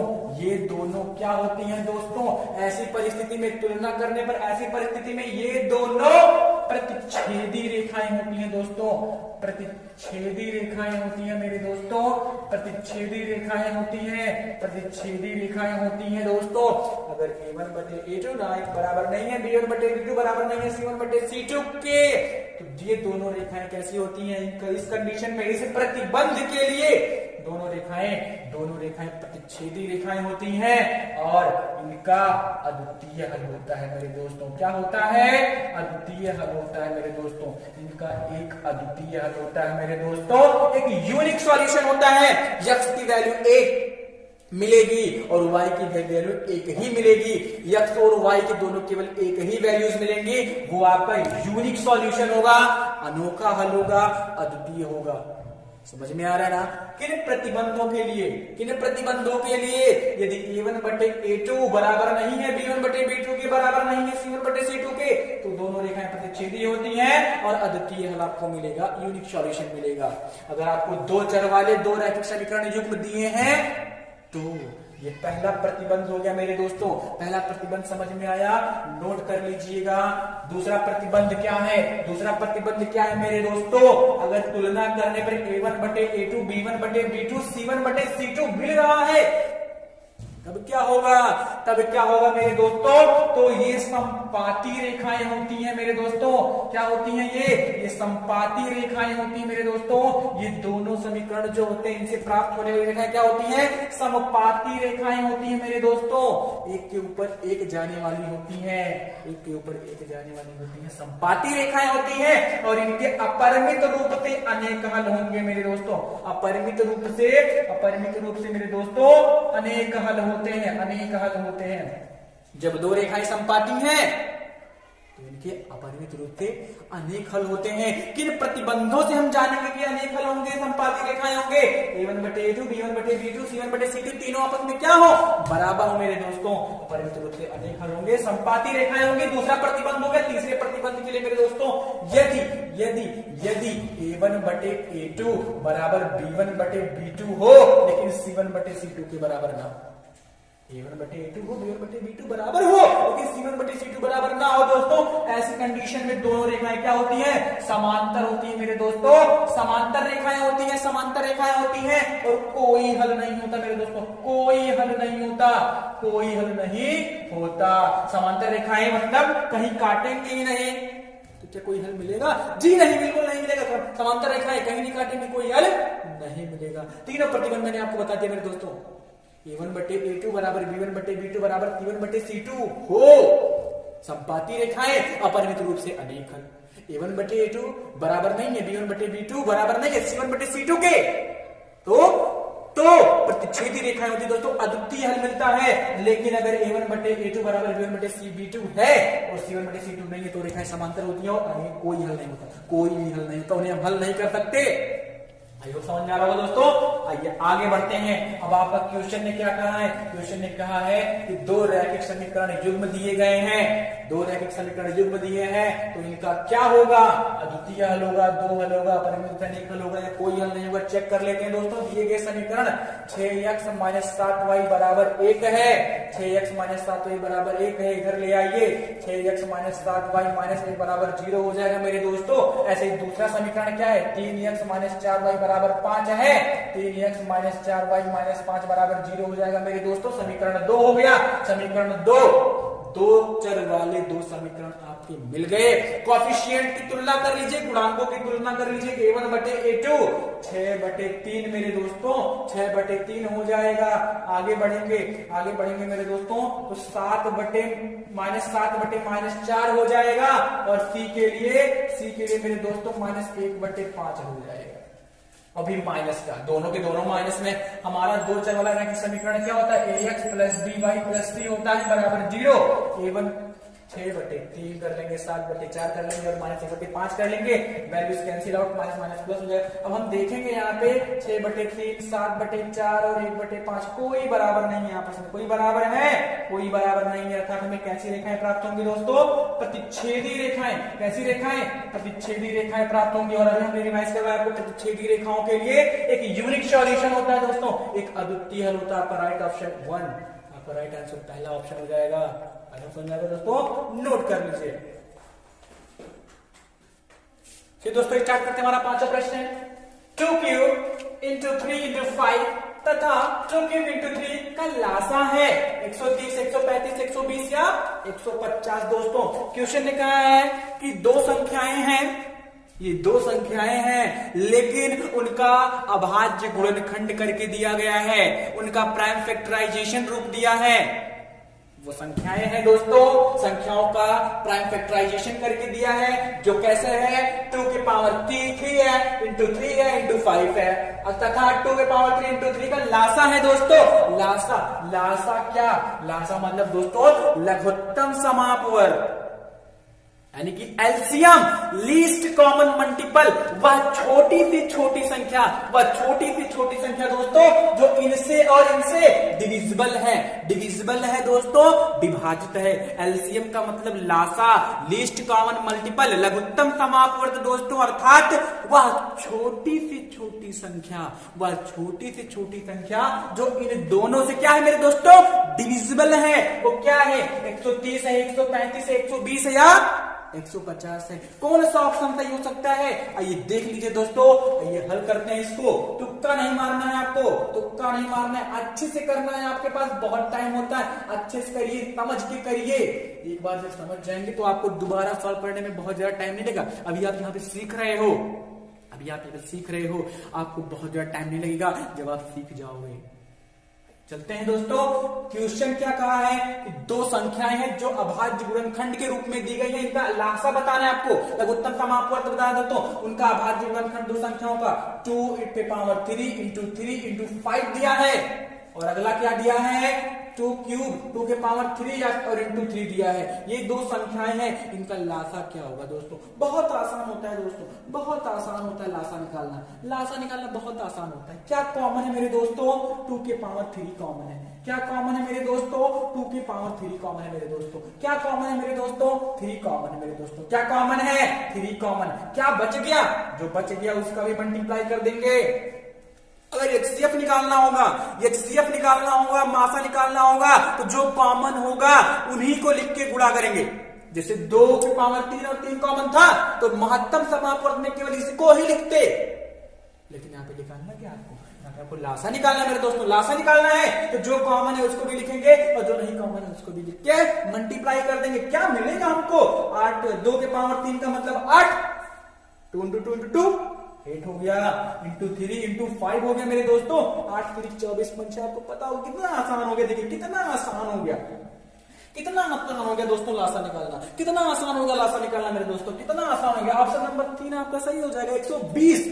क्या होती हैं दोस्तों? ऐसी परिस्थिति में तुलना करने पर, ऐसी परिस्थिति में ये दोनों प्रतिच्छेदी रेखाएं होती हैं दोस्तों, प्रतिच्छेदी रेखाएं होती हैं मेरे दोस्तों, प्रतिच्छेदी रेखाएं होती हैं, प्रतिच्छेदी रेखाएं होती हैं दोस्तों। अगर a1 बटे a2 ना बराबर नहीं है, b1 बटे b2 बराबर नहीं है c1 बटे c2 के, तो ये दोनों रेखाएं कैसी होती हैं? इस कंडीशन में, इस प्रतिबंध के लिए दोनों रेखाएं प्रतिच्छेदी रेखाएं होती हैं और इनका अद्वितीय हल होता है मेरे दोस्तों। क्या होता है? अद्वितीय हल होता है मेरे दोस्तों। इनका एक अद्वितीय हल होता है मेरे दोस्तों, एक यूनिक सॉल्यूशन होता है। x की वैल्यू 1 मिलेगी और y की वैल्यू 1 ही मिलेगी। x और y के दोनों केवल एक ही वैल्यूज मिलेंगी, वो आपका यूनिक सॉल्यूशन होगा, अनोखा हल होगा, अद्वितीय होगा। समझ में आ रहा है ना? किन प्रतिबंधों के लिए, किन प्रतिबंधों के लिए? यदि a1 बटे a2 बराबर नहीं है b1 बटे b2 के बराबर नहीं है c1 बटे c2 के, तो दोनों रेखाएं प्रतिच्छेदी होती हैं और अद्वितीय हल आपको मिलेगा, यूनिक सॉल्यूशन मिलेगा। अगर आपको दो चर वाले दो रैखिक समीकरण युग्म दिए हैं तो ये पहला प्रतिबंध हो गया मेरे दोस्तों। पहला प्रतिबंध समझ में आया? नोट कर लीजिएगा। दूसरा प्रतिबंध क्या है? दूसरा प्रतिबंध क्या है मेरे दोस्तों? अगर तुलना करने पर a1 बटे a2, b1 बटे b2, c1 बटे c2 मिल रहा है, तब क्या होगा? तब क्या होगा मेरे दोस्तों? तो ये संपाती रेखाएं होती हैं मेरे दोस्तों। क्या होती हैं ये संपाती रेखाएं होती हैं मेरे दोस्तों। ये दोनों समीकरण जो होते हैं, इनसे प्राप्त होने वाली रेखाएं क्या होती हैं? समपाती रेखाएं होती हैं मेरे दोस्तों। एक के ऊपर एक जाने वाली होती हैं, एक के ऊपर एक जाने वाली होती हैं, संपाती रेखाएं होती हैं और इनके अपरिमित रूप से अनेक हल होंगे मेरे दोस्तों। अपरिमित रूप से मेरे दोस्तों अनेक हल होते हैं, अनेक हल होते हैं। जब दो रेखाएं संपाती हैं तो इनके अपरिमित रूप से अनेक हल होते हैं। किन प्रतिबंधों से हम जानेंगे कि अनेक हल होंगे, संपाती रेखाएं होंगे? a1 बटे a2, b1 बटे b2, c1 बटे c2 तीनों आपस में क्या हो? बराबर हो मेरे दोस्तों। अपरिमित रूप से अनेक हल होंगे, संपाती रेखाएं होंगी। दूसरा प्रतिबंध हो गया। तीसरे प्रतिबंध के लिए मेरे दोस्तों, यदि a1 बटे a2 बराबर b1 बटे b2 हो लेकिन c1 बटे c2 के बराबर ना, A1 बटे A2 हो, B1 बटे B2 बराबर हो, लेकिन C1 बटे C2 बराबर ना हो दोस्तों। ऐसी कंडीशन में दोनों रेखाएं क्या होती हैं? समांतर होती है मेरे दोस्तों, समांतर रेखाएं होती हैं, समांतर रेखाएं होती हैं, और कोई हल नहीं होता मेरे दोस्तों, कोई हल नहीं होता, कोई हल नहीं होता। समांतर रेखाएं मतलब कहीं काटेंगे ही नहीं, तो क्या कोई हल मिलेगा? जी नहीं, बिल्कुल नहीं मिलेगा। समांतर रेखाएं कहीं नहीं काटेंगे, कोई हल नहीं मिलेगा। तीनों प्रतिबंध मैंने आपको बता दिया मेरे दोस्तों। A1 बटे A2 बराबर B1 बटे B2 बराबर C1 बटे C2 हो। संपाती रेखाएं अपरिमित रूप से अनेक हल। A1 बटे A2 बराबर नहीं है B1 बटे B2 बराबर नहीं है C1 बटे C2 के, तो प्रतिच्छेदी रेखाएं होती है दोस्तों, अद्वितीय हल मिलता है। लेकिन अगर A1 बटे A2 बराबर B1 बटे B2 है और C1 बटे C2 नहीं है, तो रेखाएं समांतर होती हैं और उन्हें कोई हल नहीं होता, कोई भी हल नहीं होता, उन्हें हम हल नहीं कर सकते। आइए समझ में आ रहा होगा दोस्तों। आइए आगे बढ़ते हैं। अब आपका क्वेश्चन ने क्या कहा है? क्वेश्चन ने कहा है कि दो रैखिक समीकरण युग्म दिए गए हैं, दो रैखिक समीकरण युग्म दिए हैं, तो इनका क्या होगा? अद्वितीय हल होगा, दो हल होगा, परिमित अनेक हल होगा, या कोई हल नहीं होगा। चेक कर लेते हैं दोस्तों। दिए गए समीकरण 6x - 7y बराबर 1 है, 6x - 7y बराबर 1 है, इधर ले आइए, 6x - 7y - 1 बराबर 0 हो जाएगा मेरे दोस्तों। ऐसे ही दूसरा समीकरण क्या है? 3x - 4y बराबर 5 है, 3x - 4y - 5 बराबर 0 हो जाएगा मेरे दोस्तों। समीकरण 2 हो गया। समीकरण 2, दो चर वाले दो समीकरण आपके मिल गए। कोएफिशिएंट की तुलना कर लीजिए, गुणांकों की तुलना कर लीजिए। A1 बटे A2 6 बटे 3 मेरे दोस्तों, 6 बटे 3 हो जाएगा। आगे बढ़ेंगे मेरे दोस्तों, तो 7 बटे -4 हो जाएगा, और C के लिए मेरे दोस्तों -1 बटे 5 हो जाएगा। अभी माइनस का, दोनों के दोनों माइनस में। हमारा दो चर वाला रैखिक समीकरण क्या होता है? ax plus by plus c होता है बराबर 0। A1 6 बटे 3 कर लेंगे, 7 बटे 4 कर लेंगे, और -1 बटे 5 कर लेंगे। Values cancel out, minus plus हो जाएगा। अब हम देखेंगे यहाँ पे 6 बटे 3, 7 बटे 4 और 1 बटे 5 कोई बराबर नहीं है आपस में, कोई बराबर है? कोई बराबर नहीं है। अर्थात हमें कैसी रेखाएं प्राप्त होंगी दोस्तों? प्रतिच्छेदी रेखाएं। कैसी रेखाएं? प्रतिच्छेदी रेखाएं प्राप्त होंगी। और अभी हमने रिवाइज करवाया आपको, प्रतिच्छेदी रेखाओं के लिए एक यूनिक सॉल्यूशन होता है दोस्तों, एक अद्वितीय हल होता है। आपका राइट ऑप्शन 1, आपका राइट आंसर पहला ऑप्शन हो जाएगा। समझाएगा दोस्तों, नोट कर लीजिए। फिर दोस्तों स्टार्ट करते हैं। हमारा पांचवा प्रश्न है 2 क्यूब इंटू 3 इंटू 5 तथा 2 क्यूब इंटू 3 का लासा है 130, 135, 120 या 150 दोस्तों। क्वेश्चन ने कहा है कि दो संख्याएं हैं, ये दो संख्याएं हैं, लेकिन उनका अभाज्य गुणनखंड करके दिया गया है, उनका प्राइम फैक्टराइजेशन रूप दिया है। वो संख्याएं हैं दोस्तों, संख्याओं का प्राइम फैक्टराइजेशन करके दिया है, जो कैसे है? 2 की पावर 3 है, इंटू 3 है, इंटू 5 है, तथा 2 की पावर 3 इंटू 3 का लासा है दोस्तों। लासा क्या? लासा मतलब दोस्तों लघुत्तम समापवर्ग, यानी कि एलसीएम, लीस्ट कॉमन मल्टीपल। वह छोटी सी छोटी संख्या, दोस्तों जो इनसे और इनसे डिविजिबल है दोस्तों, विभाजित है। एलसीएम का मतलब लासा, लीस्ट कॉमन मल्टीपल, लघुत्तम समापवर्ग दोस्तों। अर्थात वह छोटी सी छोटी संख्या जो इन दोनों से क्या है मेरे दोस्तों? डिविजिबल है। वो क्या है? 130 है, 135 है, 120 है या 150 है। कौन सा ऑप्शन सही हो सकता है? आइए देख लीजिए दोस्तों, आइए हल करते हैं इसको। तुक्का नहीं मारना है आपको, तुक्का नहीं मारना है, अच्छे से करना है। आपके पास बहुत टाइम होता है, अच्छे से करिए, समझ के करिए। एक बार जब समझ जाएंगे तो आपको दोबारा सॉल्व करने में बहुत ज्यादा टाइम नहीं लगेगा। अभी आप यहाँ पे सीख रहे हो, आपको बहुत ज्यादा टाइम नहीं लगेगा जब आप सीख जाओगे। चलते हैं दोस्तों। क्वेश्चन क्या कहा है कि दो संख्याएं हैं जो अभाज्य गुणनखंड के रूप में दी गई है, इनका लासा बताना है आपको, लघुत्तम समापवर्ग बता दो। तो उनका अभाज्य गुणनखंड दो संख्याओं का 2 की पावर 3 इंटू 3 इंटू 5 दिया है, और अगला क्या दिया है? 2 क्यूब 2 के पावर 3 और इंटू 3 दिया है। ये दो संख्याएं हैं, इनका लासा क्या होगा दोस्तों? बहुत आसान होता है दोस्तों, बहुत आसान होता है लासा निकालना बहुत आसान होता है। क्या कॉमन है मेरे दोस्तों? 2 के पावर 3 कॉमन है। क्या कॉमन है मेरे दोस्तों? 2 की पावर 3 कॉमन है मेरे दोस्तों। क्या कॉमन है मेरे दोस्तों? 3 कॉमन है मेरे दोस्तों। क्या कॉमन है? 3 कॉमन। क्या बच गया? जो बच गया उसका भी मल्टीप्लाई कर देंगे। अगर HCF निकालना होगा, HCF निकालना होगा, मासा निकालना होगा, तो जो कॉमन होगा उन्हीं को लिख के गुणा करेंगे। जैसे 2 की पावर 3 और 3 कॉमन था तो महत्तम समापवर्त में केवल इसको ही लिखते, लेकिन यहाँ पे निकालना क्या आपको लासा निकालना है मेरे दोस्तों, लासा निकालना है तो जो कॉमन है उसको भी लिखेंगे और जो नहीं कॉमन है उसको भी लिख के मल्टीप्लाई कर देंगे। क्या मिलेगा हमको? 8, 2 के पावर 3 का मतलब 8, 2 into 2 into 2 8 हो गया, इंटू 3 इंटू 5 हो गया मेरे दोस्तों, 8 3 24 पंच। आपको पता हो कितना आसान हो गया, देखिए कितना आसान हो गया, कितना आसान हो गया दोस्तों लासा निकालना, कितना आसान होगा लासा निकालना मेरे दोस्तों, कितना आसान हो गया। ऑप्शन नंबर 3 आपका सही हो जाएगा, 120।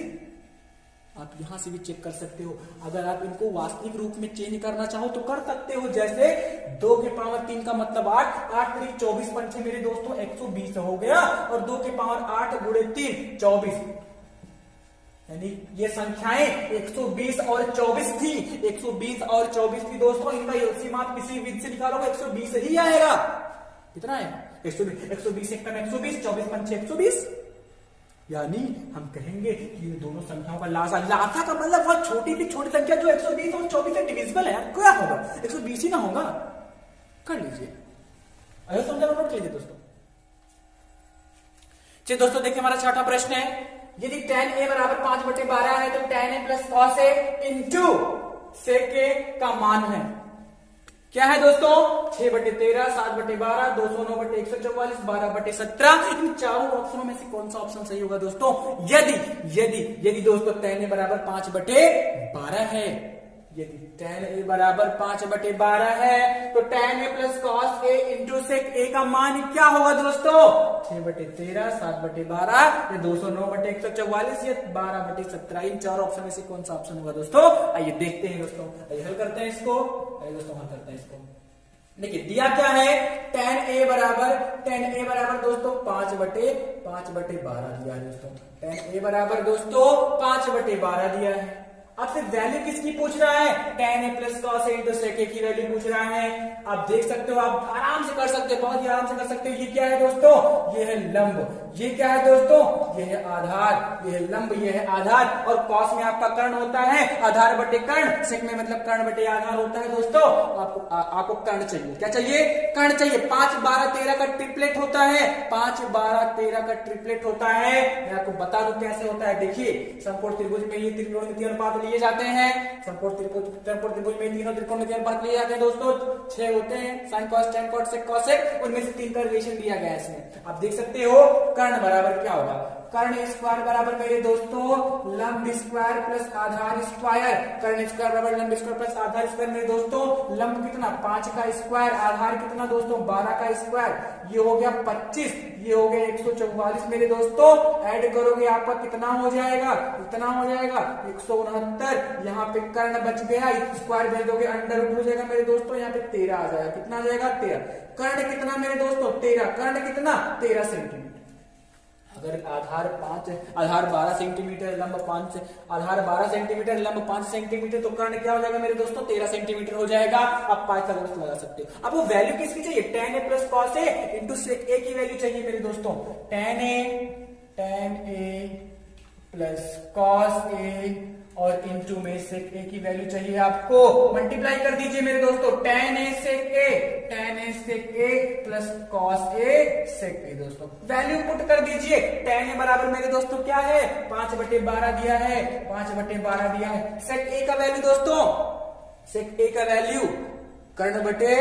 आप यहां से भी चेक कर सकते हो, अगर आप इनको वास्तविक रूप में चेंज करना चाहो तो कर सकते हो। जैसे 2 के पावर 3 का मतलब 8, 8 3 24 पंचे मेरे दोस्तों 120 हो गया, और 2 के पावर 8 गुणे 3 24, यानी ये संख्याएं 120 और 24 थी, 120 और 24 थी दोस्तों, इनका योगफल आप किसी विधि से निकालोगे 120 ही आएगा। कितना है? 120, 120 एक टर्म 120, 24 पंचे 120, यानी हम कहेंगे कि इन दोनों संख्याओं का लासा, लासा का मतलब बहुत छोटी थी, छोटी संख्या जो 120 और 24 से डिविजिबल है, क्या होगा? 120 ही ना होगा। कर लीजिए, अगर समझा नोट कीजिए दोस्तों। चलिए दोस्तों देखिए हमारा छठा प्रश्न है, यदि tan a बराबर 5/12 है तो tan a plus cos a into sec a का मान है क्या है दोस्तों? 6/13, 7/12, 209/144, 12/17। इन चारों ऑप्शनों में से कौन सा ऑप्शन सही होगा दोस्तों? यदि दोस्तों tan a बराबर 5/12 है, यदि tan a बराबर 5/12 है तो tan a plus cos a into sec a का मान क्या होगा दोस्तों? 6/13, 7/12, या 209/144 या 12/17। इन चार ऑप्शन में से कौन सा ऑप्शन होगा दोस्तों? आइए देखते हैं दोस्तों, आइए हल करते हैं इसको, आइए दोस्तों हल करते हैं इसको। देखिए दिया क्या है, tan a बराबर दोस्तों 5/12 दिया है दोस्तों, tan a बराबर दोस्तों 5/12 दिया है। अब से वैल्यू किसकी पूछ रहा है? tan a plus cos a into sec a की वैल्यू पूछ रहा है। आप देख सकते हो, आप आराम से कर सकते हो, बहुत ही आराम से कर सकते हो। ये क्या है दोस्तों? ये है लंब। ये क्या है दोस्तों? ये है आधार। ये है लंब, ये है आधार। और cos में आपका कर्ण होता है आधार बटे कर्ण, sec में मतलब कर्ण बटे आधार होता है दोस्तों। आपको कर्ण चाहिए, क्या चाहिए? कर्ण चाहिए। 5 12 13 का ट्रिपलेट होता है, 5 12 13 का ट्रिपलेट होता है। मैं आपको बता दूं कैसे होता है। देखिए समकोण त्रिभुज में ये त्रिकोणमितीय अनुपात लिए जाते हैं, समकोण त्रिभुज में तीनों त्रिकोणमितीय अनुपात लिए जाते हैं दोस्तों, 6 होते हैं, sin cos tan cot sec cos sec, उनमें से 3 का रिलेशन दिया गया है इसमें। आप देख सकते हो कर्ण बराबर क्या होगा? कर्ण स्क्वायर बराबर मेरे दोस्तों लंब स्क्वायर प्लस आधार स्क्वायर। कर्ण स्क्वायर बराबर लंब स्क्वायर प्लस आधार स्क्वायर मेरे दोस्तों। लंब कितना? 5 का स्क्वायर, आधार कितना दोस्तों? 12 का स्क्वायर। ये हो गया 25, ये हो गया 144 मेरे दोस्तों। ऐड करोगे आपका कितना हो जाएगा? इतना हो जाएगा 169। यहाँ पे कर्ण बच गया, स्क्वायर भेज दोगे अंडर रूट हो जाएगा मेरे दोस्तों। यहाँ पे 13 आ जाएगा। कितना आ जाएगा? 13। कर्ण कितना मेरे दोस्तों? 13। कर्ण कितना? 13 सेंटीमीटर। अगर आधार 12 सेंटीमीटर, लंब 5, आधार 12 सेंटीमीटर, लंब 5 सेंटीमीटर, तो कर्ण क्या हो जाएगा मेरे दोस्तों? 13 सेंटीमीटर हो जाएगा। आप पाइथागोरस लगा सकते हो। अब वो वैल्यू किसकी चाहिए? tan a plus cos a into sec a की वैल्यू चाहिए मेरे दोस्तों। tan a plus cos a और इंटू में sec a की वैल्यू चाहिए आपको। मल्टीप्लाई कर दीजिए मेरे दोस्तों, tan a sec a plus cos a sec a दोस्तों। वैल्यू पुट कर दीजिए। tan a बराबर मेरे दोस्तों क्या है? 5/12 दिया है, 5/12 दिया है। sec a का वैल्यू दोस्तों, sec a का वैल्यू कर्ण बटे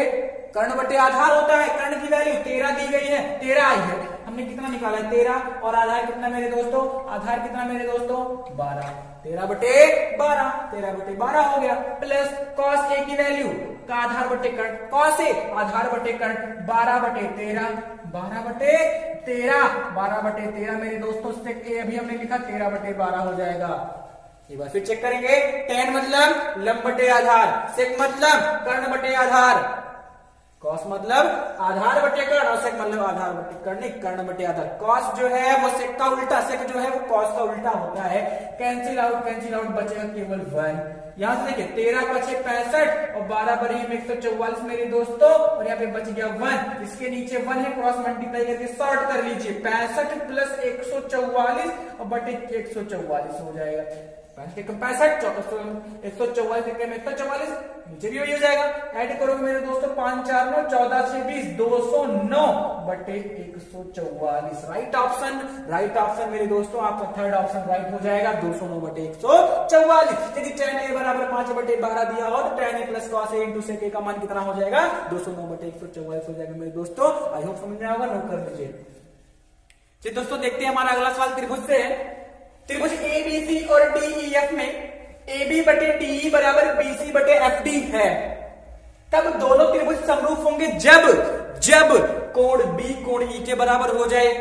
आधार होता है। कर्ण की वैल्यू 13 दी गई है, 13 आई है। हमने कितना निकाला है? 13। और आधार कितना मेरे दोस्तों? आधार कितना मेरे दोस्तों? 12। 13/12 हो गया। प्लस cos a की वैल्यू का आधार बटे कर्ण, cos a आधार बटे कर्ण 12/13, 12/13 मेरे दोस्तों। sec a अभी हमने लिखा 13/12 हो जाएगा। एक बार फिर चेक करेंगे। tan मतलब लंब बटे आधार, sec मतलब कर्ण बटे आधार, cos मतलब आधार बटे कर्ण, और sec मतलब आधार बटे कर्ण, नहीं कर्ण बटे आधार। cos जो है वो sec का उल्टा, sec जो है वो cos का उल्टा होता है। कैंसिल आउट बचेगा केवल 1। यहां से देखिए 13 का 6 65 और 12 पर 144 मेरे दोस्तों, और यहाँ पे बच गया 1। इसके नीचे 1 है, क्रॉस मल्टीप्लाई करके सॉर्ट कर लीजिए। 65 प्लस 144 और बटे 144 हो जाएगा। 5 के कम 65, 144 के कम 144, नीचे भी वही हो जाएगा। ऐड करोगे मेरे दोस्तों 5 4 9 14 से 20, 209 बटे 144। राइट ऑप्शन मेरे दोस्तों आपका थर्ड ऑप्शन राइट हो जाएगा, 209 बटे 144। यदि tan a बराबर 5 बटे 12 दिया हो तो tan a plus cos a into sec a का मान कितना हो जाएगा, 209 बटे 144 हो जाएगा मेरे दोस्तों। आई होप समझ में आएगा, नोट कर लीजिए। चलिए दोस्तों देखते हैं हमारा अगला सवाल त्रिभुज से है। त्रिभुज ABC और DEF में AB बटे DE बराबर BC बटे FD है, तब दोनों त्रिभुज समरूप होंगे जब कोण B कोण E के बराबर हो जाए,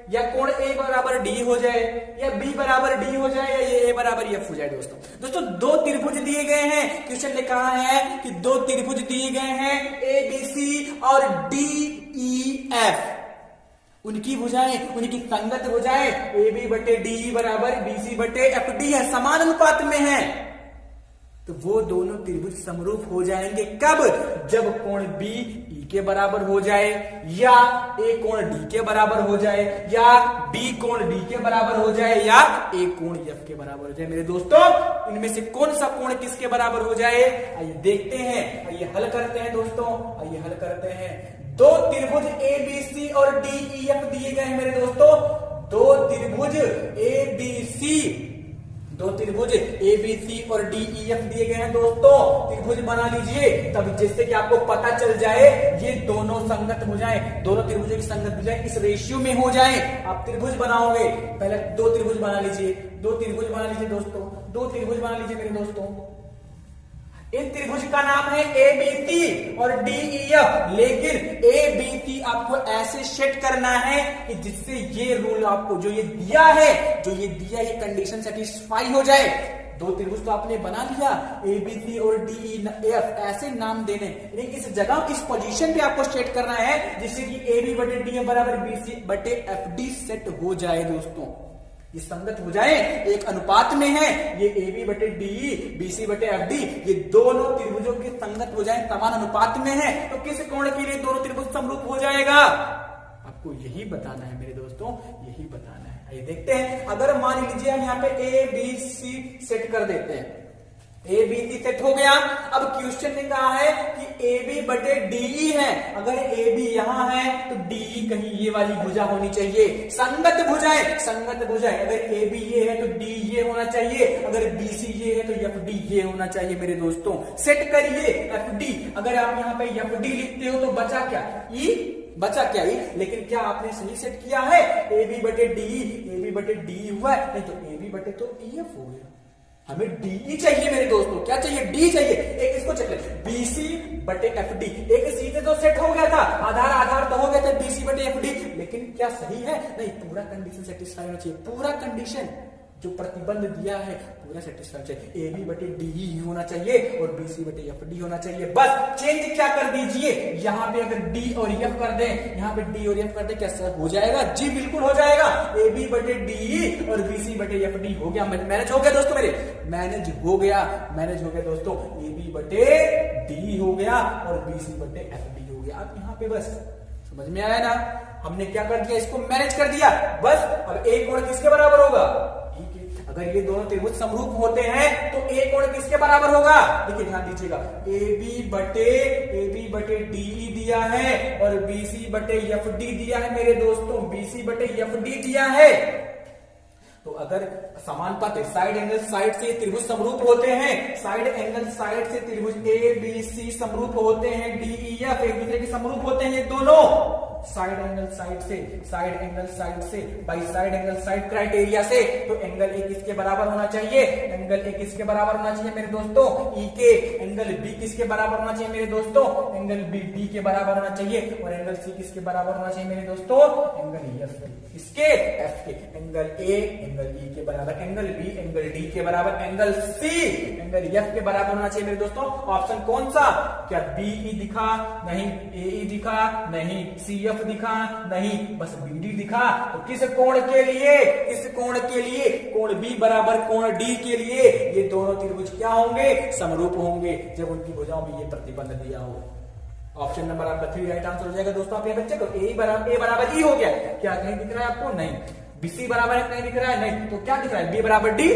या कोण A बराबर D हो जाए, या B बराबर D हो जाए, या A बराबर F हो जाए। दोस्तों दो त्रिभुज दिए गए हैं, क्वेश्चन ने कहा है कि दो त्रिभुज दिए गए हैं ABC और DEF, उनकी भुजाएं उनकी संगत भुजाएं AB बटे DE बराबर BC बटे FD है, समान अनुपात में है, तो वो दोनों त्रिभुज समरूप हो जाएंगे कब, जब कोण B E के बराबर हो जाए, या A कोण D के बराबर हो जाए, या B कोण D के बराबर हो जाए, या A कोण F के बराबर हो जाए। मेरे दोस्तों इनमें से कौन सा कोण किसके बराबर हो जाए, आइए देखते हैं, आइए हल करते हैं दोस्तों, आइए हल करते हैं। दो त्रिभुज ABC और DEF दिए गए हैं मेरे दोस्तों, दो त्रिभुज ABC और DEF दिए गए हैं दोस्तों। त्रिभुज बना लीजिए तब जिससे कि आपको पता चल जाए ये दोनों संगत भुजाएं, दोनों त्रिभुजों की संगत भुजाएं इस रेशियो में हो जाए। आप त्रिभुज बनाओगे, पहले दो त्रिभुज बना लीजिए, दो त्रिभुज बना लीजिए दोस्तों, दो त्रिभुज बना लीजिए मेरे दोस्तों। इन त्रिभुज का नाम है ABC और DEF, लेकिन ABC आपको ऐसे सेट करना है कि जिससे ये रूल आपको जो ये दिया है, ये कंडीशन सेटिस्फाई हो जाए। दो त्रिभुज तो आपने बना लिया, ABC और DEF ऐसे नाम देने, लेकिन इस जगह इस पोजीशन पे आपको सेट करना है जिससे कि AB बटे DF बराबर BC बटे FD सेट हो जाए दोस्तों। ये संगत भुजाएं एक अनुपात में है, ये AB बटे DE BC बटे FD, ये दोनों त्रिभुजों की संगत भुजाएं समान अनुपात में है, तो किस कोण के लिए दोनों त्रिभुज समरूप हो जाएगा, आपको यही बताना है मेरे दोस्तों, यही बताना है। आइए देखते हैं, अगर मान लीजिए हम यहाँ पे ABC सेट कर देते हैं, ABC सेट हो गया। अब क्वेश्चन ने कहा है कि AB बटे DE है, अगर AB यहां है तो DE कहीं ये वाली भुजा होनी चाहिए, संगत भुजाएं, अगर AB ये है तो D ये होना चाहिए, अगर BC ये है तो FD ये होना चाहिए मेरे दोस्तों। सेट करिए FD, अगर आप यहाँ पे FD लिखते हो तो बचा क्या E, लेकिन क्या आपने सही सेट किया है, AB बटे DE हुआ है, नहीं तो AB बटे तो EF हो गया। हमें DE चाहिए मेरे दोस्तों, क्या चाहिए, D चाहिए। एक इसको चेक करें, BC बटे FD, एक सीधे तो सेट हो गया था, आधार तो हो गया था BC बटे FD, लेकिन क्या सही है, नहीं, पूरा कंडीशन सेटिस्फाई होना चाहिए, पूरा कंडीशन जो प्रतिबंध दिया है पूरा सेटिस्फाई चाहिए। AB बटे DE होना चाहिए और BC बटे FD होना चाहिए। बस चेंज क्या कर दीजिए, यहाँ पे अगर D और F कर दें, यहाँ पे D और F कर दें, क्या सर हो जाएगा, जी बिल्कुल हो जाएगा। AB बटे DE और BC बटे FD हो गया, मैनेज हो गया दोस्तों, मेरे मैनेज हो गया दोस्तों। AB बटे DE हो गया और BC बटे FD हो गया। अब यहाँ पे बस समझ में आया ना, हमने क्या कर दिया, इसको मैनेज कर दिया। बस अब एक कोण किसके बराबर होगा, अगर ये दोनों त्रिभुज समरूप होते हैं तो A कोण किसके बराबर होगा, देखिए ध्यान दीजिएगा, AB बटे DE दिया है और BC बटे FD दिया है मेरे दोस्तों, BC बटे FD दिया है। तो अगर समानुपात है, साइड एंगल साइड से त्रिभुज समरूप होते हैं, साइड एंगल साइड से त्रिभुज ABC समरूप होते हैं, DEF एक दूसरे के समरूप होते हैं, ये दोनों साइड एंगल साइड से by side angle side criteria से, तो एंगल ए किसके बराबर होना चाहिए, एंगल ए किसके बराबर होना चाहिए मेरे दोस्तों, ई के। एंगल बी किसके बराबर होना चाहिए मेरे दोस्तों, एंगल बी डी के बराबर होना चाहिए। और एंगल सी किसके बराबर होना चाहिए मेरे दोस्तों, एंगल एफ किसके, एफ के। एंगल ए एंगल ई के बराबर, एंगल बी एंगल डी के बराबर, एंगल सी एंगल एफ के बराबर होना चाहिए मेरे दोस्तों। ऑप्शन कौन सा, क्या बीई दिखा, नहीं ए दिखा, नहीं सी एफ दिखा, नहीं बस बीडी दिखा। तो किस कोण के लिए, इस कोण के लिए, कोण बी बराबर कोण डी के लिए ये दोनों त्रिभुज क्या होंगे, समरूप होंगे, जब उनकी भुजाओं में ये प्रतिबंध दिया हो। ऑप्शन नंबर आपका 3 राइट आंसर हो जाएगा दोस्तों। आप यहाँ बच्चे को ए बराबर ई हो गया, क्या कहीं दिख रहा है आपको, नहीं। बीसी बराबर है, कहीं दिख रहा है, नहीं। तो क्या दिख रहा है, बी बराबर डी,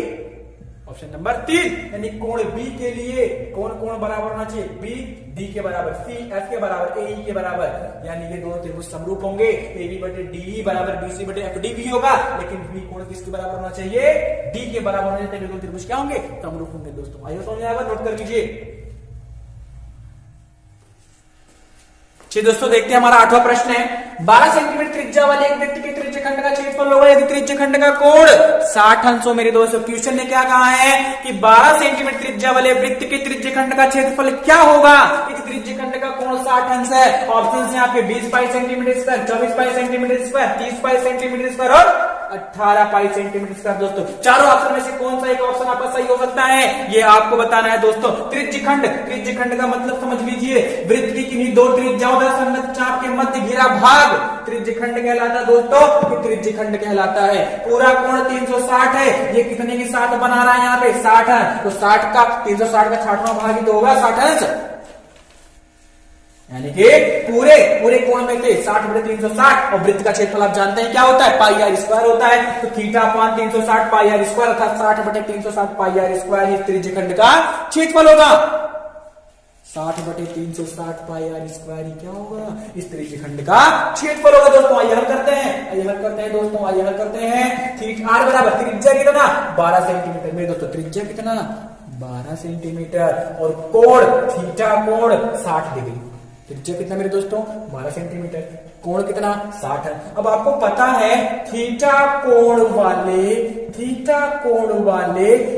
ऑप्शन नंबर 3, यानी कोण बी के लिए कोण बराबर होना चाहिए बी डी के बराबर, सी एफ के बराबर, ए ई के बराबर, यानी ये दोनों त्रिभुज समरूप होंगे। ए बी बटे डी बराबर बी सी बटे एफ डी भी होगा, लेकिन बी कोण किसके बराबर होना चाहिए, डी के बराबर होना चाहिए। दोनों त्रिभुज क्या होंगे, समरूप होंगे दोस्तों। आइए समझ आएगा, नोट कर लीजिए। दोस्तों देखते हैं हमारा 8वां प्रश्न है। 12 सेंटीमीटर त्रिज्या वाले एक वृत्त के त्रिज्यखंड का क्षेत्रफल होगा यदि त्रिज्यखंड का कोण 60 अंश हो। मेरे दोस्तों क्वेश्चन ने क्या कहा है कि 12 सेंटीमीटर त्रिज्या वाले वृत्त के त्रिज्यखंड का क्षेत्रफल क्या होगा यदि त्रिज्यखंड का कोण 60 अंश है। ऑप्शन है आपके 20 पाई सेंटीमीटर स्क्वायर, 24 पाई सेंटीमीटर स्क्वायर, 30 पाई सेंटीमीटर स्क्वायर और 18 पाई सेंटीमीटर स्क्वायर। दोस्तों चारों ऑप्शन में से कौन सा एक ऑप्शन आपका सही हो सकता है, ये आपको बताना है दोस्तों। त्रिज्यखंड का मतलब समझ लीजिए, वृत्त की किन्हीं दो त्रिज्याओं संगत चाप के मध्य घिरा भाग त्रिज्यखंड कहलाता है दोस्तों, ये त्रिज्यखंड कहलाता है। पूरा कोण 360 है, ये कितने की 60 बना रहा है यहाँ पे 60 है, तो 60 का 360 का 60वां भाग ही तो होगा 60 अंश, यानी कि पूरे कोण में से 60 बटे 360। और वृत्त का क्षेत्रफल आप जानते हैं क्या होता है, पाई आर स्क्वायर होता है। तो theta upon 360 pi R square अर्थात 60 बटे 360 पाई आर स्क्वायर इस त्रिज्यखंड का क्षेत्रफल होगा। 60 बटे 360 पाई आर स्क्वायर क्या होगा, इस त्रिज्यखंड का क्षेत्रफल होगा दोस्तों। आइए हल करते हैं दोस्तों, आइए हल करते हैं। थीटा आर बराबर त्रिज्या कितना 12 सेंटीमीटर। मेरे दोस्तों त्रिज्या कितना 12 सेंटीमीटर और कोण थीटा कोण 60 डिग्री। त्रिज्या कितना मेरे दोस्तों 12 सेंटीमीटर, कोण कितना 60 है। अब आपको पता है थीटा कोण वाले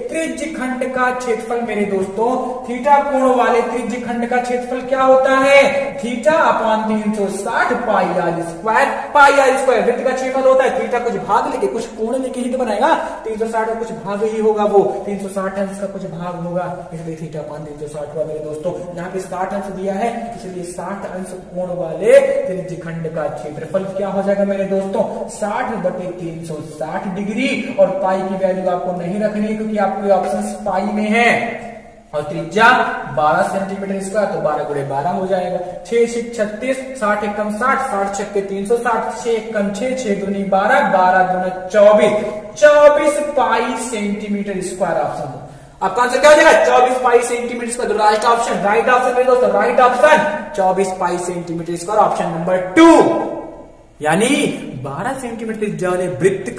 त्रिज्यखंड का क्षेत्रफल मेरे दोस्तों, थीटा कोण वाले त्रिज्यखंड का क्षेत्रफल क्या होता है, theta upon 360 pi R square. Pi R square वृत्त का क्षेत्रफल होता है, थीटा कुछ भाग लेके कुछ कोण लेके ही तो बनाएगा, 360 का कुछ भाग ही होगा, वो 360 अंश का कुछ भाग होगा, इसलिए थीटा अपान 360 हुआ मेरे दोस्तों। यहाँ पे 60 अंश दिया है, इसलिए 60 अंश कोण वाले त्रिज्यखंड का क्षेत्रफल क्या हो जाएगा मेरे दोस्तों 60 बटे 360 डिग्री। और पाई की वैल्यू आपको नहीं रखनी है क्योंकि आपके ऑप्शन पाई में है। और त्रिज्या 12 सेंटीमीटर स्क्वायर, तो 12 गुणे 12 हो जाएगा। 6 6 36, 60 एकम 60, 60 छक्के 360, 6 एकम 6, 6 दूनी 12, 12 दूना 24, 24 पाई सेंटीमीटर स्क्वायर ऑप्शन दो। आपका आंसर क्या हो जाएगा 24 पाई सेंटीमीटर स्क्वायर। राइट ऑप्शन मेरे दोस्तों, राइट ऑप्शन 24 पाई सेंटीमीटर स्क्वायर, ऑप्शन नंबर 2। यानी 12 सेंटीमीटर त्रिज्या वाले वृत्त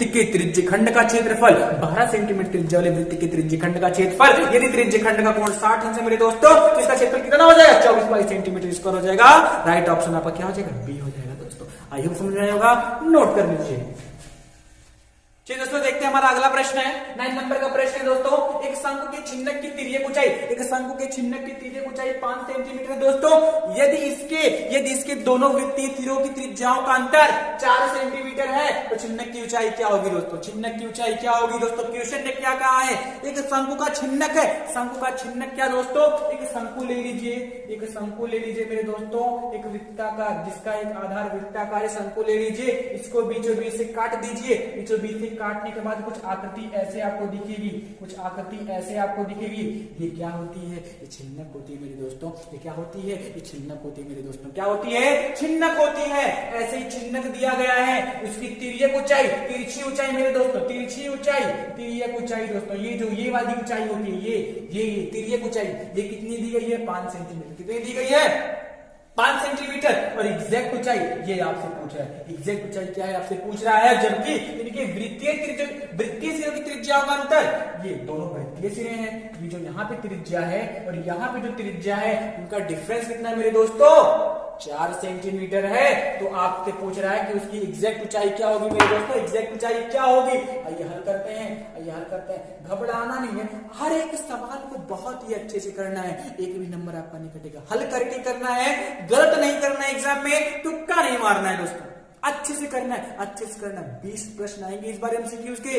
के त्रिज्यखंड का क्षेत्रफल 12 सेंटीमीटर त्रिज्या वाले वृत्त के त्रिज्यखंड का क्षेत्रफल यदि त्रिज्यखंड का कोण 60 अंश है मेरे दोस्तों, तो इसका क्षेत्रफल कितना हो जाएगा 24 पाई सेंटीमीटर स्क्वायर हो जाएगा। राइट ऑप्शन आपका क्या हो जाएगा बी हो जाएगा दोस्तों। आई होप समझ में आया होगा, नोट कर लीजिए। चलिए दोस्तों देखते हैं हमारा अगला प्रश्न है 9 नंबर का प्रश्न है दोस्तों। एक शंकु के छिन्नक की तिर्यक ऊंचाई 5 सेंटीमीटर दोस्तों। यदि इसके दोनों वृत्तीय तीरों की त्रिज्याओं का अंतर 4 सेंटीमीटर है तो छिन्नक की ऊंचाई क्या होगी दोस्तों, छिन्नक की ऊंचाई क्या होगी दोस्तों। क्वेश्चन ने क्या कहा है, एक शंकु का छिन्नक है, शंकु का छिन्नक क्या दोस्तों, एक शंकु ले लीजिए मेरे दोस्तों, एक वृत्ताकार जिसका एक आधार वृत्ताकार शंकु ले लीजिए, इसको बीचों बीच से काट दीजिए। बीचों बीच से काटने के बाद कुछ आकृति ऐसे आपको दिखेगी, ये क्या होती है, ये छिन्नक होती है मेरे दोस्तों। ये क्या होती है, ये छिन्नक होती है मेरे दोस्तों। क्या होती है, छिन्नक होती है। ऐसे ही छिन्नक दिया गया है, उसकी तिर्यक ऊंचाई, तिरछी ऊंचाई मेरे दोस्तों, तिरछी ऊंचाई, तिर्यक ऊंचाई दोस्तों, ये वाली ऊंचाई होती है, ये तिर्यक ऊंचाई, ये कितनी दी गई है 5 सेंटीमीटर। कितनी दी गई है 5 सेंटीमीटर। और एग्जैक्ट ऊंचाई ये आपसे पूछ रहा है, एग्जैक्ट ऊंचाई क्या है आपसे पूछ रहा है, जबकि इनके वृत्तीय सिरों की त्रिज्याओं का अंतर, ये दोनों वृत्तीय सिरे हैं, ये जो यहाँ पे त्रिज्या है और यहाँ पे जो त्रिज्या है उनका डिफरेंस कितना है मेरे दोस्तों 4 सेंटीमीटर है। तो आपसे पूछ रहा है कि उसकी एग्जैक्ट ऊंचाई क्या होगी मेरे दोस्तों, एग्जैक्ट ऊंचाई क्या होगी। आइए हल करते हैं, घबराना नहीं है, हर एक सवाल को बहुत ही अच्छे से करना है, एक भी नंबर आपका नहीं कटेगा, हल करके करना है, गलत नहीं करना है, एग्जाम में तुक्का नहीं मारना है दोस्तों, अच्छे से करना है। 20 प्रश्न आएंगे इस बार एमसीक्यूज के,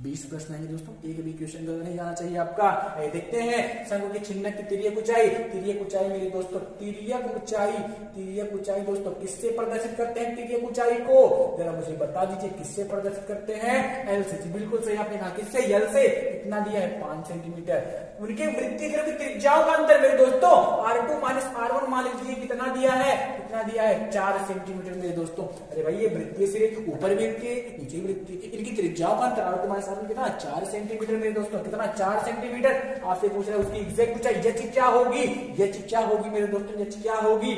20 प्रश्न आएंगे दोस्तों, एक भी क्वेश्चन गलत नहीं जाना चाहिए आपका। देखते हैं शंकु की छिन्नक की तिर्यक ऊंचाई मेरे दोस्तों, तिर्यक ऊंचाई दोस्तों किससे प्रदर्शित करते हैं, तिर्यक ऊंचाई को जरा मुझे बता दीजिए किससे प्रदर्शित करते हैं, एल से। बिल्कुल सही आपने कहा, किससे, एल से। कितना दिया है 5 सेंटीमीटर। उनके वृत्तीय सिरों की त्रिज्याओं का अंतर मेरे दोस्तों R2 माइनस R1 मान लीजिए कितना दिया है 4 सेंटीमीटर मेरे दोस्तों। अरे भाई ये वृत्तीय सिरे ऊपर भी वृत्तीय नीचे वृत्तीय, इनकी त्रिज्याओं का अंतर R2 माइनस प्लस r1 कितना 4 सेंटीमीटर मेरे दोस्तों, कितना 4 सेंटीमीटर। आपसे पूछ रहा है उसकी एग्जैक्ट ऊंचाई h क्या होगी, h क्या होगी मेरे दोस्तों, h क्या होगी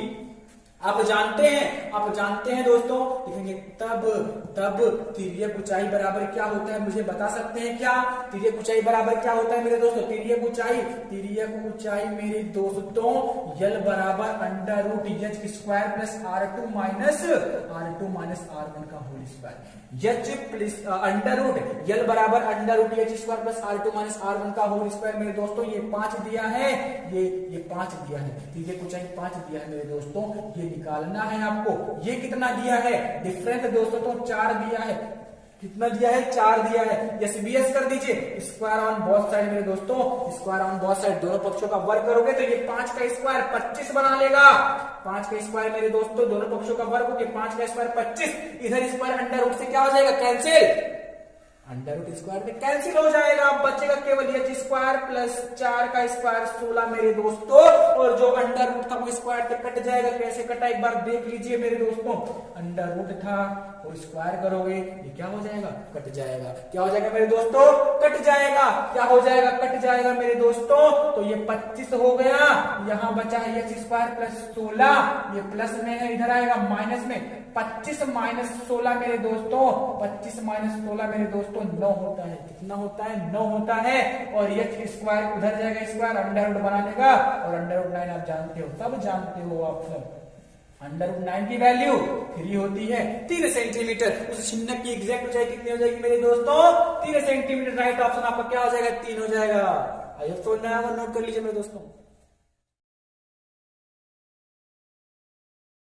आप जानते हैं दोस्तों, लिखेंगे तब तिर्यक ऊंचाई बराबर क्या होता है, मुझे बता सकते हैं क्या? तिर्यक ऊंचाई बराबर क्या होता है मेरे दोस्तों? तिर्यक ऊंचाई मेरे दोस्तों यल बराबर under root H square plus R2 minus R1 का whole square. H plus under root L बराबर under root H square plus R2 minus R1 का होल स्क्वायर मेरे दोस्तों, ये 5 दिया है, ये 5 दिया है, तिर्यक ऊंचाई 5 दिया है मेरे दोस्तों, ये निकालना है आपको। ये कितना दिया है डिफरेंस दोस्तों, तो 4 दिया है, कितना दिया है 4 दिया है। एसबीएस कर दीजिए, स्क्वायर ऑन बोथ साइड मेरे दोस्तों, स्क्वायर ऑन बोथ साइड दोनों पक्षों का वर्ग करोगे तो ये 5 का स्क्वायर 25 बना लेगा। 5 का स्क्वायर मेरे दोस्तों दोनों पक्षों का वर्ग होकर 5 का स्क्वायर 25, इधर स्क्वायर अंडर रूट से क्या हो जाएगा कैंसिल, अंडर रूट स्क्वायर में कैंसिल हो जाएगा, बचेगा केवल एच स्क्वायर प्लस 4 का स्क्वायर 16 मेरे दोस्तों, और जो अंडर रूट था वो स्क्वायर से कट जाएगा। कैसे कटा एक बार देख लीजिए मेरे दोस्तों, अंडर रूट था वो स्क्वायर करोगे ये क्या हो जाएगा, कट जाएगा। क्या हो जाएगा मेरे दोस्तों, कट जाएगा। क्या हो जाएगा, कट जाएगा मेरे दोस्तों। तो ये 25 हो गया, यहाँ बचा है एच स्क्वायर प्लस 16, ये प्लस में है इधर आएगा माइनस में, 25 माइनस 16 मेरे दोस्तों, 25 माइनस 16 मेरे दोस्तों 9 होता है। कितना होता है, 9 होता है। और एच स्क्वायर उधर जाएगा स्क्वायर अंडर रूट बना लेगा, और अंडर रूट 9 आप जानते हो, सब जानते हो आप सब, अंडर रूट 9 की वैल्यू 3 होती है 3 सेंटीमीटर। उस चिन्ह की एग्जैक्ट ऊंचाई कितनी हो जाएगी मेरे दोस्तों, 3 सेंटीमीटर। राइट ऑप्शन आपका क्या हो जाएगा, 3 हो जाएगा। आई होप नोट कर लीजिए मेरे दोस्तों।